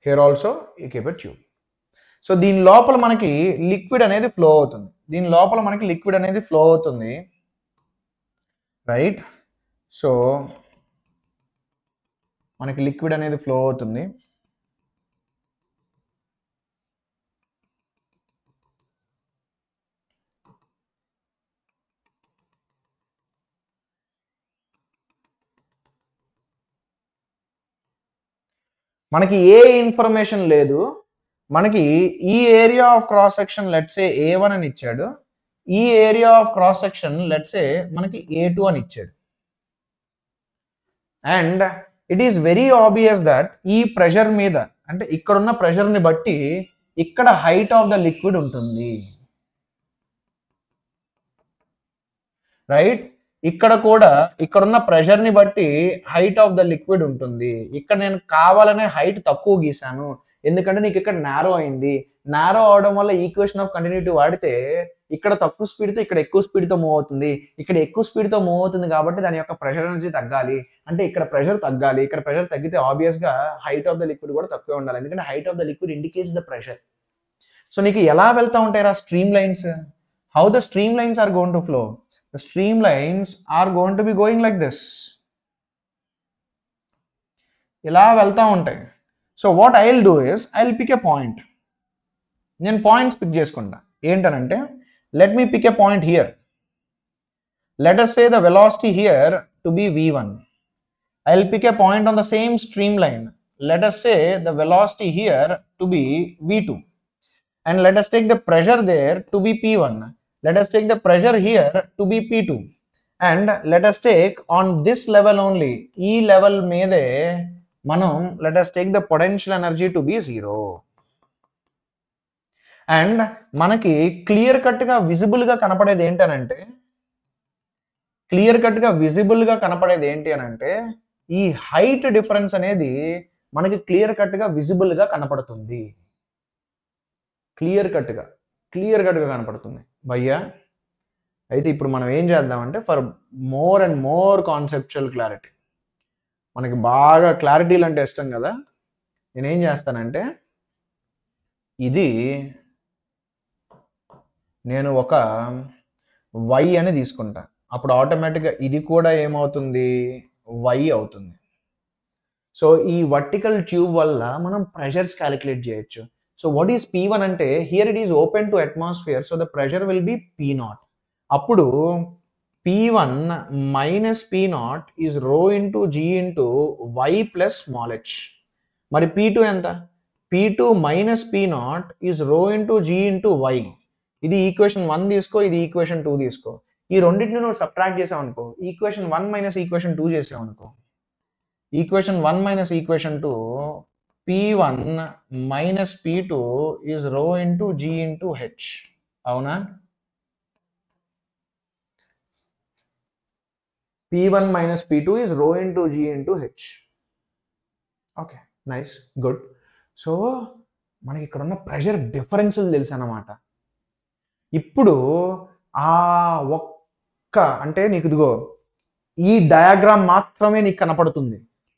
Here also you keep a tube. So దీని లోపల మనకి లిక్విడ్ అనేది ఫ్లో అవుతుంది, రైట్? సో మనకి లిక్విడ్ అనేది ఫ్లో అవుతుంది. మనకి ఏ ఇన్ఫర్మేషన్ లేదు. మనకి ఈ area of cross section let's say A1 అని ఇచ్చాడు, ఈ area of cross section let's say మనకి A2 అని ఇచ్చాడు. And it is very obvious that ఈ ప్రెషర్ మీద అంటే ఇక్కడున్న ప్రెషర్ని బట్టి ఇక్కడ హైట్ ఆఫ్ ద లిక్విడ్ ఉంటుంది, రైట్? ఇక్కడ కూడా ఇక్కడున్న ప్రెషర్ని బట్టి హైట్ ఆఫ్ ద లిక్విడ్ ఉంటుంది. ఇక్కడ నేను కావాలనే హైట్ తక్కువ గీసాను, ఎందుకంటే నీకు ఇక్కడ నారో అయింది. నారో అవడం వల్ల ఈక్వేషన్ ఆఫ్ కంటిన్యూటీ వాడితే ఇక్కడ తక్కువ స్పీడ్తో ఇక్కడ ఎక్కువ స్పీడ్తో మూవ్ అవుతుంది, ఇక్కడ ఎక్కువ స్పీడ్తో మూవ్ అవుతుంది కాబట్టి దాని యొక్క ప్రెషర్ ఎనర్జీ తగ్గాలి, అంటే ఇక్కడ ప్రెషర్ తగ్గాలి, ఇక్కడ ప్రెషర్ తగ్గితే ఆబ్వియస్గా హైట్ ఆఫ్ ద లిక్విడ్ కూడా తక్కువే ఉండాలి, ఎందుకంటే height of the liquid indicates the pressure. So నీకు ఎలా వెళ్తా ఉంటాయి రా stream lines? How the stream lines are going to flow? The stream lines are going to be going like this, ఇలా వెళ్తా ఉంటాయి. So what I will do is I will pick a point. నేను points pick చేసుకుంటా. ఏంటనంటే let me pick a point here. Let us say the velocity here to be v1. I will pick a point on the same streamline. Let us say the velocity here to be v2. And let us take the pressure there to be p1. Let us take the pressure here to be p2. And let us take on this level only, e level mede manam let us take the potential energy to be 0. And మనకి clear కట్గా విజిబుల్గా కనపడేది ఏంటనంటే ఈ height difference అనేది మనకి clear కట్గా విజిబుల్గా కనపడుతుంది. Clear కట్గా కనపడుతుంది భయ్యా. అయితే ఇప్పుడు మనం ఏం చేద్దామంటే for more and more conceptual clarity, మనకి బాగా క్లారిటీలు అంటే ఇష్టం కదా, నేనేం చేస్తానంటే ఇది నేను ఒక y అని తీసుకుంటా, అప్పుడు ఆటోమేటిక్గా ఇది కూడా ఏమవుతుంది, y అవుతుంది. సో ఈ వర్టికల్ ట్యూబ్ వల్ల మనం ప్రెషర్స్ క్యాలిక్యులేట్ చేయొచ్చు. సో వాట్ ఈస్ P1 అంటే here it is open to atmosphere, so the pressure will be P0. అప్పుడు P1 minus P0 is rho into G into y plus small h. మరి P2 ఎంత? P2 minus P0 is rho into G into y. ఇది equation 1 తీసుకో, ఇది equation 2 తీసుకో. ఈ రెండింటిని నువ్వు సబ్ట్రాక్ట్ చేసావు అనుకో, ఈక్వేషన్ 1 మైనస్ ఈక్వేషన్ 2 చేసావు అనుకో, equation 1 minus equation 2 P1 minus P2 is rho into G into H. అవునా? P1 minus P2 is rho into G into H. Okay, nice, good. So మనకి ఇక్కడ ఉన్న ప్రెషర్ డిఫరెన్సులు తెలుసు అన్నమాట. ఇప్పుడు ఆ ఒక్క అంటే నీకు ఇదిగో ఈ డయాగ్రామ్ మాత్రమే నీకు కనపడుతుంది,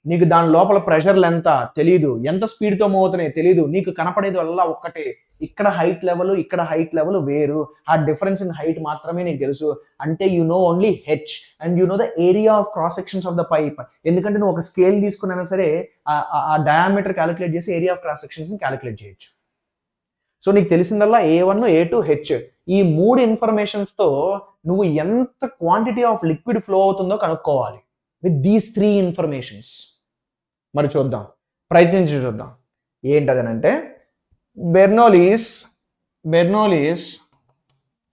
నీకు దాని లోపల ప్రెషర్లు ఎంత తెలీదు, ఎంత స్పీడ్తో మూవ్ అవుతున్నాయి తెలీదు, నీకు కనపడేది వల్ల ఒక్కటే, ఇక్కడ హైట్ లెవెల్ ఇక్కడ హైట్ లెవెల్ వేరు, ఆ డిఫరెన్స్ ఇన్ హైట్ మాత్రమే నీకు తెలుసు. అంటే you know only H and you know the area of cross sections of the pipe. ఎందుకంటే నువ్వు ఒక స్కేల్ తీసుకున్నా సరే ఆ డయామీటర్ క్యాలిక్యులేట్ చేసి area of cross sections calculate చేయొచ్చు. సో నీకు తెలిసిందల్లా A1 A2 H, ఈ 3 ఇన్ఫర్మేషన్స్తో నువ్వు ఎంత క్వాంటిటీ ఆఫ్ లిక్విడ్ ఫ్లో అవుతుందో కనుక్కోవాలి విత్ దీస్ 3 ఇన్ఫర్మేషన్స్. మరి చూద్దాం, ప్రయత్నించి చూద్దాం ఏంటదనంటే బెర్నౌలీస్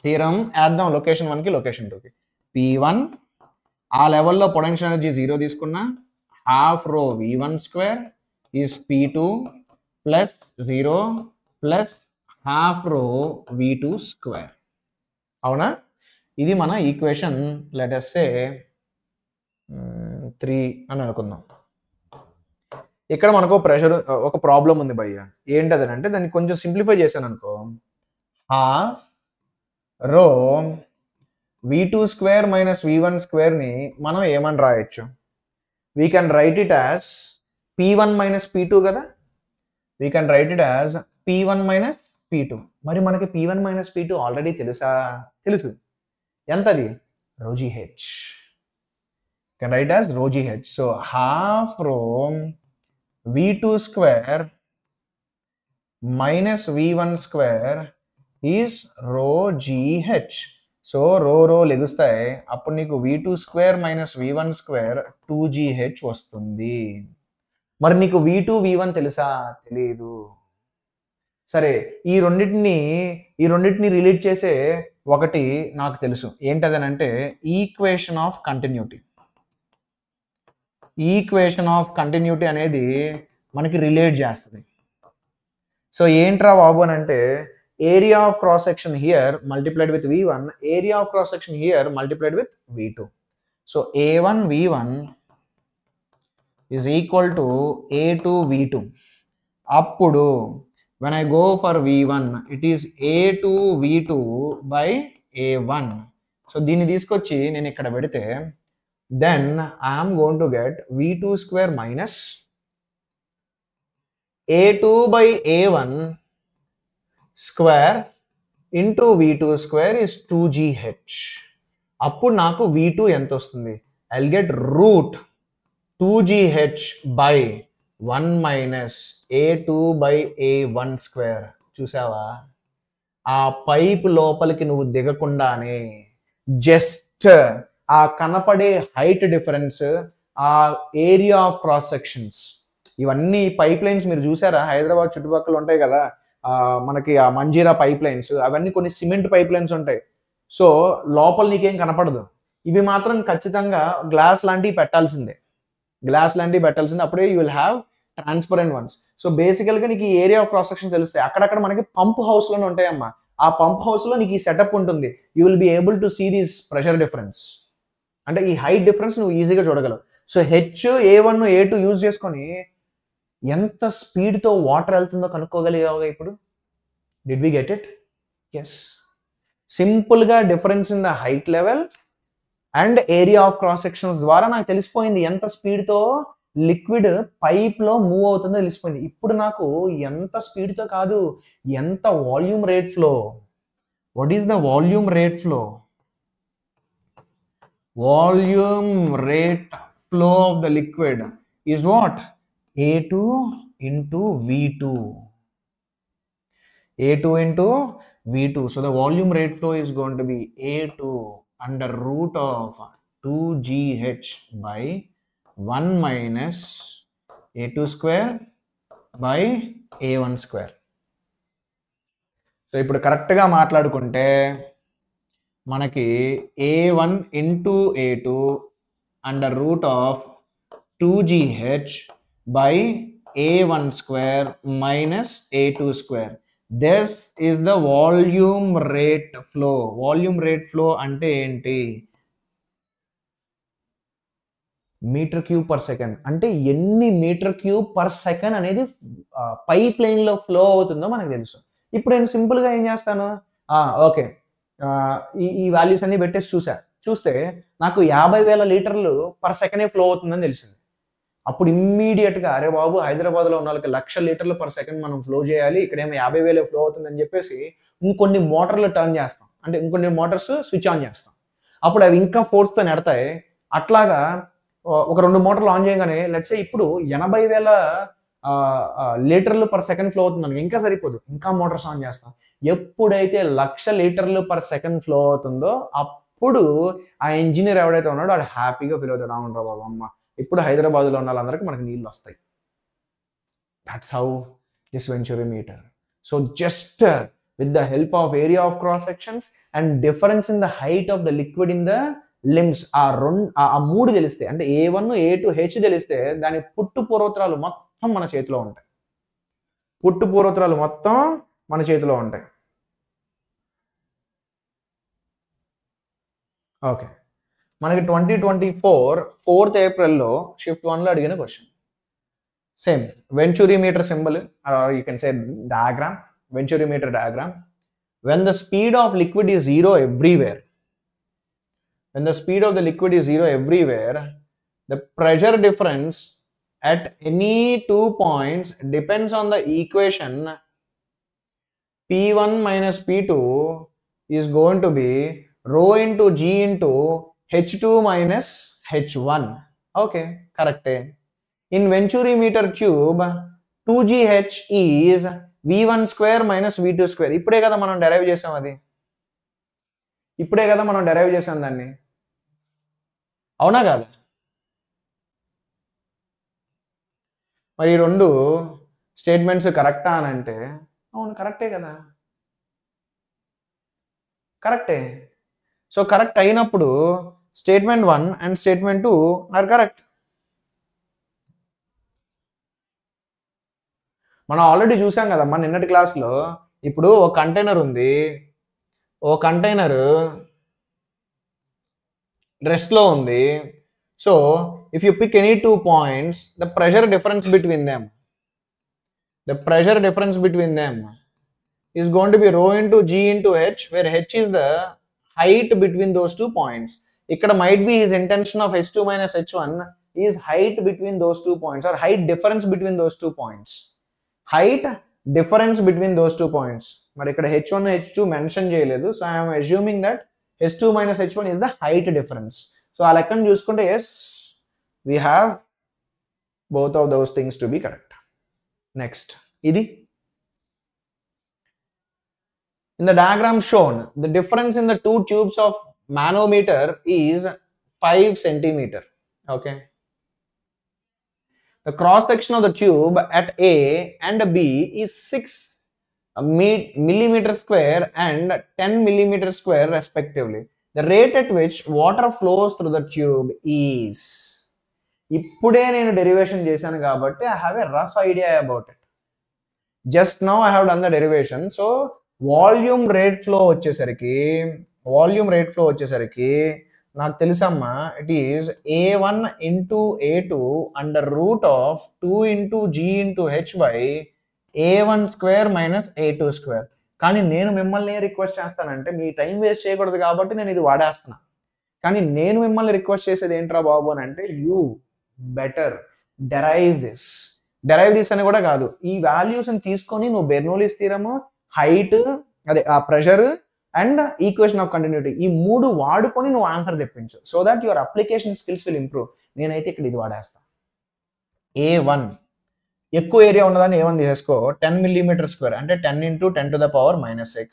థీరం వేద్దాం లొకేషన్ 1కి లొకేషన్ 2కి. P1 ఆ లెవెల్లో పొటెన్షియల్ ఎనర్జీ 0 తీసుకున్నా, half rho V1 square is P2 plus 0 plus half రో V2 స్క్వేర్. అవునా? ఇది మన ఈక్వేషన్ లెట్ us say 3 అని అనుకుందాం. ఇక్కడ మనకు ప్రెషర్ ఒక ప్రాబ్లం ఉంది భయ్య. ఏంటదంటే దాన్ని కొంచెం సింప్లిఫై చేశాను అనుకో, హాఫ్ రో V2 స్క్వేర్ మైనస్ V1 స్క్వేర్ని మనం ఏమని రాయొచ్చు? We can write it as P1 minus P2 కదా, we can write it as P1 minus P2. మరి మనకి P1 మైనస్ P2 ఆల్రెడీ తెలుసు. ఎంతది? ρgh. Can write as ρgh. So half రో V2 square minus V1 square is ρgh. So రో లెగుస్తాయి, అప్పుడు నీకు V2 square minus V1 square 2gh వస్తుంది. మరి నీకు V2 V1 తెలుసా? తెలీదు. సరే, ఈ రెండింటిని రిలేట్ చేసే ఒకటి నాకు తెలుసు. ఏంటదనంటే ఈక్వేషన్ ఆఫ్ కంటిన్యూటీ అనేది మనకి రిలేట్ చేస్తుంది. సో ఏంట్రా బాబు అని అంటే area of cross section here multiplied with V1, area of cross section here multiplied with V2. So A1 V1 is equal to A2 V2. అప్పుడు when I go for V1 it is A2 V2 by A1. So దీన్ని తీసుకొచ్చి నేను ఇక్కడ పెడితే then I am going to get V2 square minus A2 by A1 square into V2 square is 2GH. అప్పుడు నాకు V2 ఎంత వస్తుంది? I'll get root 2GH by 1 minus A2 by A1 square. చూసావా? ఆ పైప్ లోపలికి నువ్వు దిగకుండానే జస్ట్ ఆ కనపడే హైట్ డిఫరెన్స్, ఆ ఏరియా ఆఫ్ క్రాస్ సెక్షన్స్, ఇవన్నీ పైప్ లైన్స్ మీరు చూసారా? హైదరాబాద్ చుట్టుపక్కల ఉంటాయి కదా మనకి ఆ మంజీరా పైప్ లైన్స్, అవన్నీ కొన్ని సిమెంట్ పైప్ లైన్స్ ఉంటాయి. సో లోపల నీకేం కనపడదు. ఇవి మాత్రం ఖచ్చితంగా గ్లాస్ లాంటివి పెట్టాల్సిందే, అప్పుడే you will have transparent once. So బేసికల్గా నీకు ఈ ఏరియా ఆఫ్ క్రాస్ సెక్షన్స్ తెలుస్తాయి. అక్కడక్కడ మనకి పంప్ హౌస్లోనే ఉంటాయమ్మా. ఆ పంప్ హౌస్లో నీకు ఈ సెటప్ ఉంటుంది. You will be able to see this pressure difference, అంటే ఈ హైట్ డిఫరెన్స్ నువ్వు ఈజీగా చూడగలవు. So H A1 A2 use చేసుకొని ఎంత స్పీడ్తో వాటర్ వెళ్తుందో కనుక్కోగలిగావుగా ఇప్పుడు. Did we get it? Yes. సింపుల్గా difference in the height level and area of cross sections ద్వారా నాకు తెలిసిపోయింది ఎంత స్పీడ్తో లిక్విడ్ పైప్లో మూవ్ అవుతుందో తెలిసిపోయింది. ఇప్పుడు నాకు ఎంత స్పీడ్తో కాదు, ఎంత volume rate flow. What is the volume rate flow? Volume rate flow of the liquid is what? A2 into V2. A2 into V2. So the volume rate flow is going to be A2 under root of 2GH by 1 minus A2 square by A1 square. So ఇప్పుడు కరెక్ట్గా మాట్లాడుకుంటే మనకి A1 into A2 under root of 2GH by A1 square minus A2 square. This is the volume rate flow. Volume rate flow అంటే ఏంటి? Metre cube per second. అంటే ఎన్ని metre cube per second అనేది pipe లైన్లో flow అవుతుందో మనకు తెలుసు. ఇప్పుడు నేను సింపుల్గా ఏం చేస్తాను, ఓకే ఈ వాల్యూస్ అన్ని పెట్టేసి చూస్తే నాకు 50,000 లీటర్లు పర్ సెకండే ఫ్లో అవుతుందని తెలిసింది. అప్పుడు ఇమ్మీడియట్గా అరే బాబు, హైదరాబాద్లో ఉన్న వాళ్ళకి 1,00,000 లీటర్లు పర్ సెకండ్ మనం ఫ్లో చేయాలి, ఇక్కడేమో 50,000 ఫ్లో అవుతుందని చెప్పేసి ఇంకొన్ని మోటార్లు టర్న్ చేస్తాం, అంటే ఇంకొన్ని మోటార్స్ స్విచ్ ఆన్ చేస్తాం. అప్పుడు అవి ఇంకా ఫోర్స్తో నెడతాయి. అట్లాగా ఒక 2 మోటార్లు ఆన్ చేయగానే లెట్స్ సే ఇప్పుడు 80,000 లీటర్లు పర్ సెకండ్ ఫ్లో అవుతుంది, ఇంకా సరిపోదు, ఇంకా మోటార్స్ ఆన్ చేస్తాం. ఎప్పుడైతే 1,00,000 లీటర్లు పర్ సెకండ్ ఫ్లో అవుతుందో అప్పుడు ఆ ఇంజనీర్ ఎవడైతే ఉన్నాడో వాడు హ్యాపీగా ఫీల్ అవుతాడు. అవునరా బాబు, అమ్మ ఇప్పుడు హైదరాబాద్లో ఉన్న వాళ్ళందరికీ మనకి నీళ్ళు వస్తాయి. That's how this venturimeter. So just with the help of area of cross sections and difference in the height of the liquid in the limbs, ఆ 3 తెలిస్తే, అంటే A1 A2 H తెలిస్తే దాని పుట్టు పూర్వోత్తరాలు మొత్తం మన చేతిలో ఉంటాయి. ఓకే, మనకి 2024 4th ఏప్రిల్లో షిఫ్ట్ 1లో అడిగిన question. Same venturimeter symbol, you can say diagram, venturimeter diagram. When the speed of liquid is zero everywhere, the pressure difference at any 2 points depends on the equation P1 minus P2 is going to be rho into G into H2 minus H1. Okay, correct. In Venturi cube, 2GH is V1 square minus V2 square. ఇప్పుడే కదా మనం derive చేసాం దాన్ని, అవునా కాదు? మరి ఈ 2 statements కరెక్టా అని అంటే అవును, కరెక్టే కదా, కరెక్టే. సో కరెక్ట్ అయినప్పుడు statement 1 and statement 2 are correct. మనం ఆల్రెడీ చూసాం కదా మన నిన్నటి క్లాస్లో. ఇప్పుడు ఒక కంటైనర్ ఉంది, రెస్ట్లో ఉంది. So if you pick any 2 points, the pressure difference between them the pressure difference between them is going to be rho into g into h, where h is the height between those 2 points. Ikkada might be his intention of h2 minus h1 is height between those 2 points, or height difference between those 2 points. Height difference between those 2 points. But ikkada h1 h2 mention cheyaledu, so I am assuming that h2 minus h1 is the height difference. So ఆ లెక్కను చూసుకుంటే yes, we have both of those things to be correct. Next, ఇది in the diagram shown, the difference in the two tubes of manometer is 5 centimeter. Okay. The cross section of the tube at A and B is 6 millimeter square and 10 millimeter square respectively. The rate at which water flows through the tube is. ఇప్పుడే నేను derivation చేశాను కాబట్టి I have a rough idea about it. Just now I have done the derivation. So volume rate flow వచ్చేసరికి నాకు తెలుసమ్మా, it is A1 into A2 under root of 2 into G into H by A1 square minus A2 square. కానీ నేను మిమ్మల్ని request చేస్తానంటే, మీ time waste చేయకూడదు కాబట్టి నేను ఇది వాడేస్తున్నా. కానీ నేను మిమ్మల్ని రిక్వెస్ట్ చేసేది ఏంట్రా బాబు అని అంటే, యూ బెటర్ డెరైవ్ దిస్ అని కూడా కాదు, ఈ వాల్యూస్ని తీసుకొని నువ్వు బెర్నౌలీస్ థీరము, హైట్, అదే ఆ pressure and equation of continuity, ఈ 3 వాడుకొని నువ్వు ఆన్సర్ తెప్పించు, so that your application skills will improve. నేనైతే ఇక్కడ ఇది వాడేస్తాను. A1 ఎక్కువ ఏరియా ఉన్నదాన్ని A1 తీసేసుకో, 10 millimeter square అంటే 10 into 10 to the power minus 6.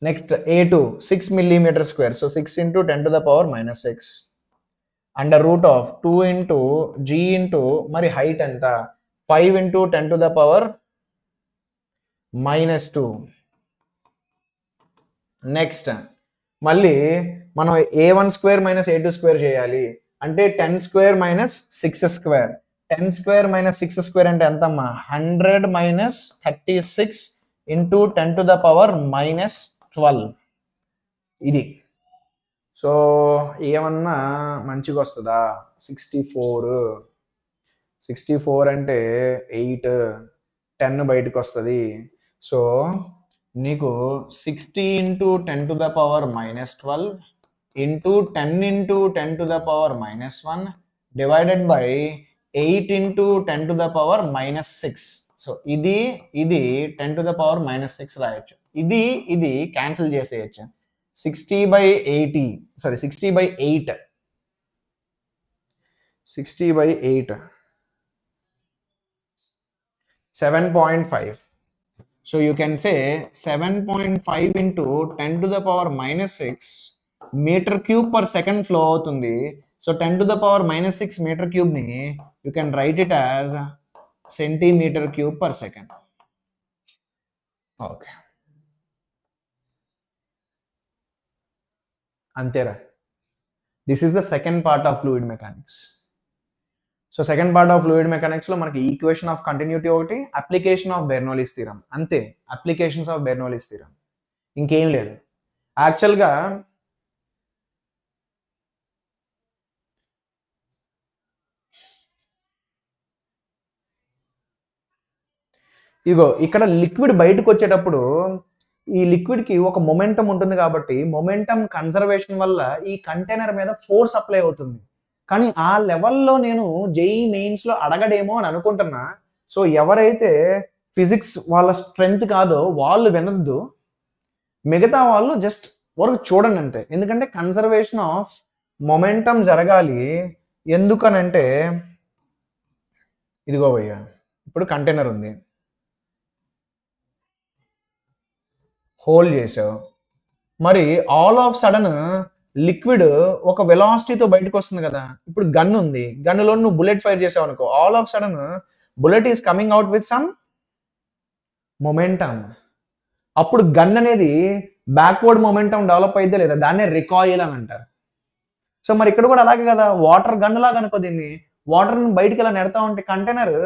Next A2 6 millimeter square, so 6 into 10 to the power minus 6 under root of 2 into G into మరి height ఎంత 5 into 10 to the power minus 2. Next మళ్ళీ మనం A1 square minus A2 square చేయాలి అంటే 10 square minus 6 square. 10 square minus 6 square అంటే ఎంతమ్మా 100 minus 36 into 10 to the power minus 12. ఇది so ఏమన్నా మంచిగా వస్తుందా, 64 అంటే 8 10 బయటకు వస్తుంది. సో నీకు 60 into 10 to the power minus 12 into 10 into 10 to the power minus 1 divided by 8 into 10 to the power minus 6. So ఇది 10 to the power minus 6 రాయొచ్చు, ఇది క్యాన్సిల్ చేసేయచ్చు. 60 by 8 7.5. So you can say 7.5 into 10 to the power minus 6 meter cube per second flow అవుతుంది. So 10 to the power minus 6 meter cube ని you can write it as centimeter cube per second. Okay. అంతేరా. This is the second part of fluid mechanics. So second part of fluid mechanics లో మనకి equation of continuity ఒకటి, application of Bernoulli's theorem, అంతే. Applications of Bernoulli's theorem, ఇంకేం లేదు. యాక్చువల్గా ఇగో ఇక్కడ liquid బయటకు వచ్చేటప్పుడు ఈ లిక్విడ్ కి ఒక మొమెంటం ఉంటుంది కాబట్టి మొమెంటం కన్సర్వేషన్ వల్ల ఈ కంటైనర్ మీద ఫోర్స్ అప్లై అవుతుంది. కానీ ఆ లెవెల్లో నేను జేఈ మెయిన్స్ లో అడగడేమో అని అనుకుంటున్నా. సో ఎవరైతే ఫిజిక్స్ వాళ్ళ స్ట్రెంగ్త్ కాదో వాళ్ళు వినద్దు, మిగతా వాళ్ళు జస్ట్ వరకు చూడండి అంతే. ఎందుకంటే కన్సర్వేషన్ ఆఫ్ మొమెంటం జరగాలి. ఎందుకనంటే ఇదిగో భయ్యా, ఇప్పుడు కంటైనర్ ఉంది, హోల్డ్ చేసావు, మరి ఆల్ ఆఫ్ సడన్ లిక్విడ్ ఒక వెలాసిటీతో బయటకు వస్తుంది కదా. ఇప్పుడు గన్ ఉంది, గన్నులో నువ్వు బుల్లెట్ ఫైర్ చేసావు అనుకో, all of sudden bullet is coming out with some momentum. అప్పుడు గన్ అనేది బ్యాక్వర్డ్ మొమెంటం డెవలప్ అయితే లేదా, దాన్నే రికాయిల్ అని అంటారు. సో మరి ఇక్కడ కూడా అలాగే కదా, వాటర్ గన్ లాగా అనుకో దీన్ని, వాటర్ని బయటికి ఇలా నెడతా ఉంటే కంటైనర్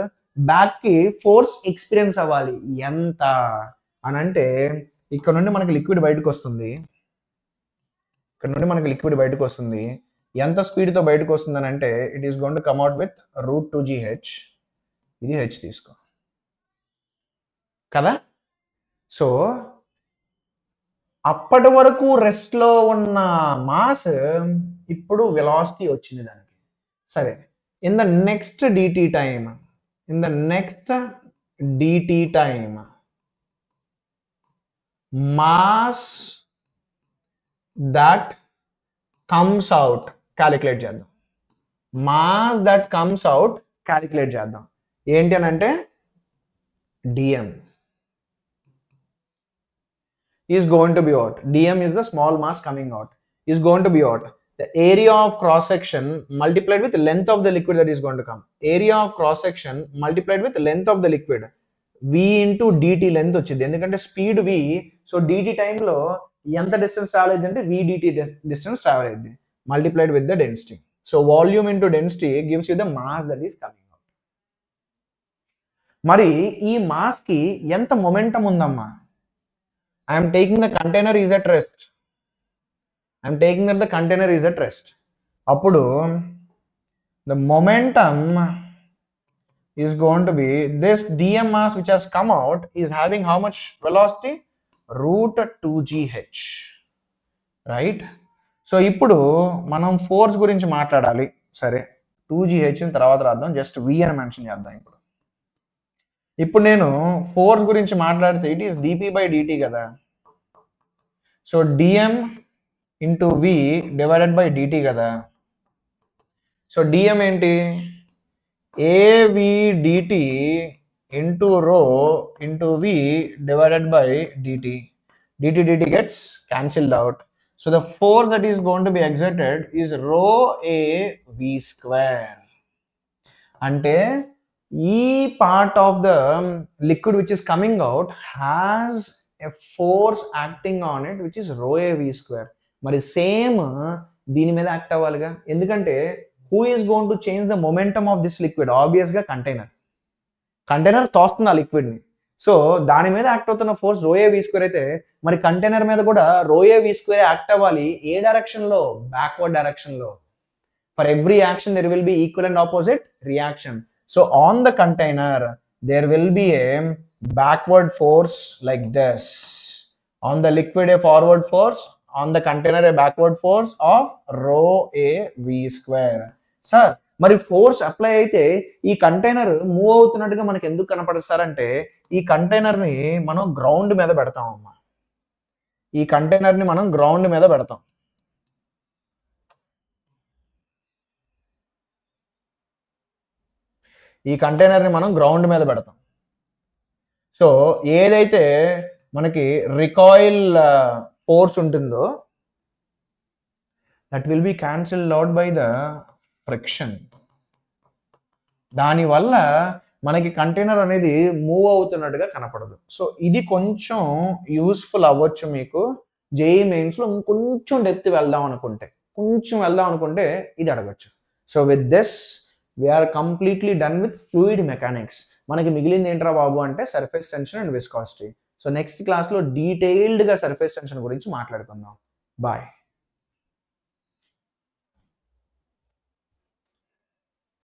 బ్యాక్ కి ఫోర్స్ ఎక్స్పీరియన్స్ అవ్వాలి. ఎంత అని అంటే ఇక్కడ నుండి మనకి లిక్విడ్ బయటకు వస్తుంది, ఇక్కడ నుండి మనకి లిక్విడ్ బయటకు వస్తుంది, ఎంత స్పీడ్తో బయటకు వస్తుందని అంటే it is going to come out with √2gh. ఇది హెచ్ తీసుకో కదా. సో అప్పటి వరకు రెస్ట్లో ఉన్న మాస్ ఇప్పుడు వెలాసిటీ వచ్చింది దానికి. సరే, in the next dt time mass that comes out calculate చేద్దాం. Mass that comes out calculate చేద్దాం. ఏంటి అని అంటే dm is going to be what? dm is the small mass coming out, is going to be what? The area of cross section multiplied with the length of the liquid that is going to come. Area of cross section multiplied with the length of the liquid. v into dt length వచ్చింది, ఎందుకంటే speed v. So dt టైంలో ఎంత distance travel అయింది అంటే v dt distance travel అయింది multiplied with the density. So volume into density gives you the mass that is coming out. మరి ఈ mass కి ఎంత మొమెంటం ఉందమ్మా? I am taking the container is at rest. I am taking that the container is at rest. అప్పుడు the momentum is going to be this dm mass which has come out is having how much velocity? √2gh, right? So ఇప్పుడు మనం force గురించి మాట్లాడాలి. సరే, 2gh తర్వాత రాద్దాం, just v అని mention చేద్దాం. ఇప్పుడు నేను ఫోర్స్ గురించి మాట్లాడితే ఇట్ ఈస్ dp/dt కదా. So dm into v divided by dt కదా. సో dm ఏంటి? av dt into ρ into v divided by dt. dt gets cancelled out. So the force that is going to be exerted is ρav square. అంటే ఈ part of the liquid which is coming out has a force acting on it which is ρav square. మరి same దీని మీద act అవ్వాలిగా, ఎందుకంటే who is going to change the momentum of this liquid? ఆబ్వియస్గా container తోస్తుంది ఆ లిక్విడ్ని. So దాని మీద act అవుతున్న force ρav square అయితే మరి కంటైనర్ మీద కూడా ρav స్క్వేర్ యాక్ట్ అవ్వాలి. ఏ డైరెక్షన్లో? బ్యాక్వర్డ్ డైరెక్షన్లో. For every action there will B equal and opposite reaction. So on the container there will be a backward force like this, on the liquid a forward force, on the container a backward force of ρav square. Sir, మరి force apply అయితే ఈ container move అవుతున్నట్టుగా మనకి ఎందుకు కనపడుస్తారంటే ఈ కంటైనర్ని మనం ground మీద పెడతాం అమ్మా. ఈ కంటైనర్ని మనం గ్రౌండ్ మీద పెడతాం. ఈ కంటైనర్ని మనం గ్రౌండ్ మీద పెడతాం. సో ఏదైతే మనకి రికాయిల్ ఫోర్స్ ఉంటుందో that will be cancelled out by the friction. దానివల్ల మనకి కంటైనర్ అనేది మూవ్ అవుతున్నట్టుగా కనపడదు. సో ఇది కొంచెం యూస్ఫుల్ అవ్వచ్చు మీకు జేఈఈ మెయిన్స్లో. కొంచెం డెప్త్ వెళ్దాం అనుకుంటే ఇది అడగచ్చు. So with this we are completely done with fluid mechanics. మనకి మిగిలింది ఏంట్రా బాబు అంటే surface tension and viscosity. So next క్లాస్లో డీటెయిల్డ్గా సర్ఫేస్ టెన్షన్ గురించి మాట్లాడుకుందాం. బాయ్.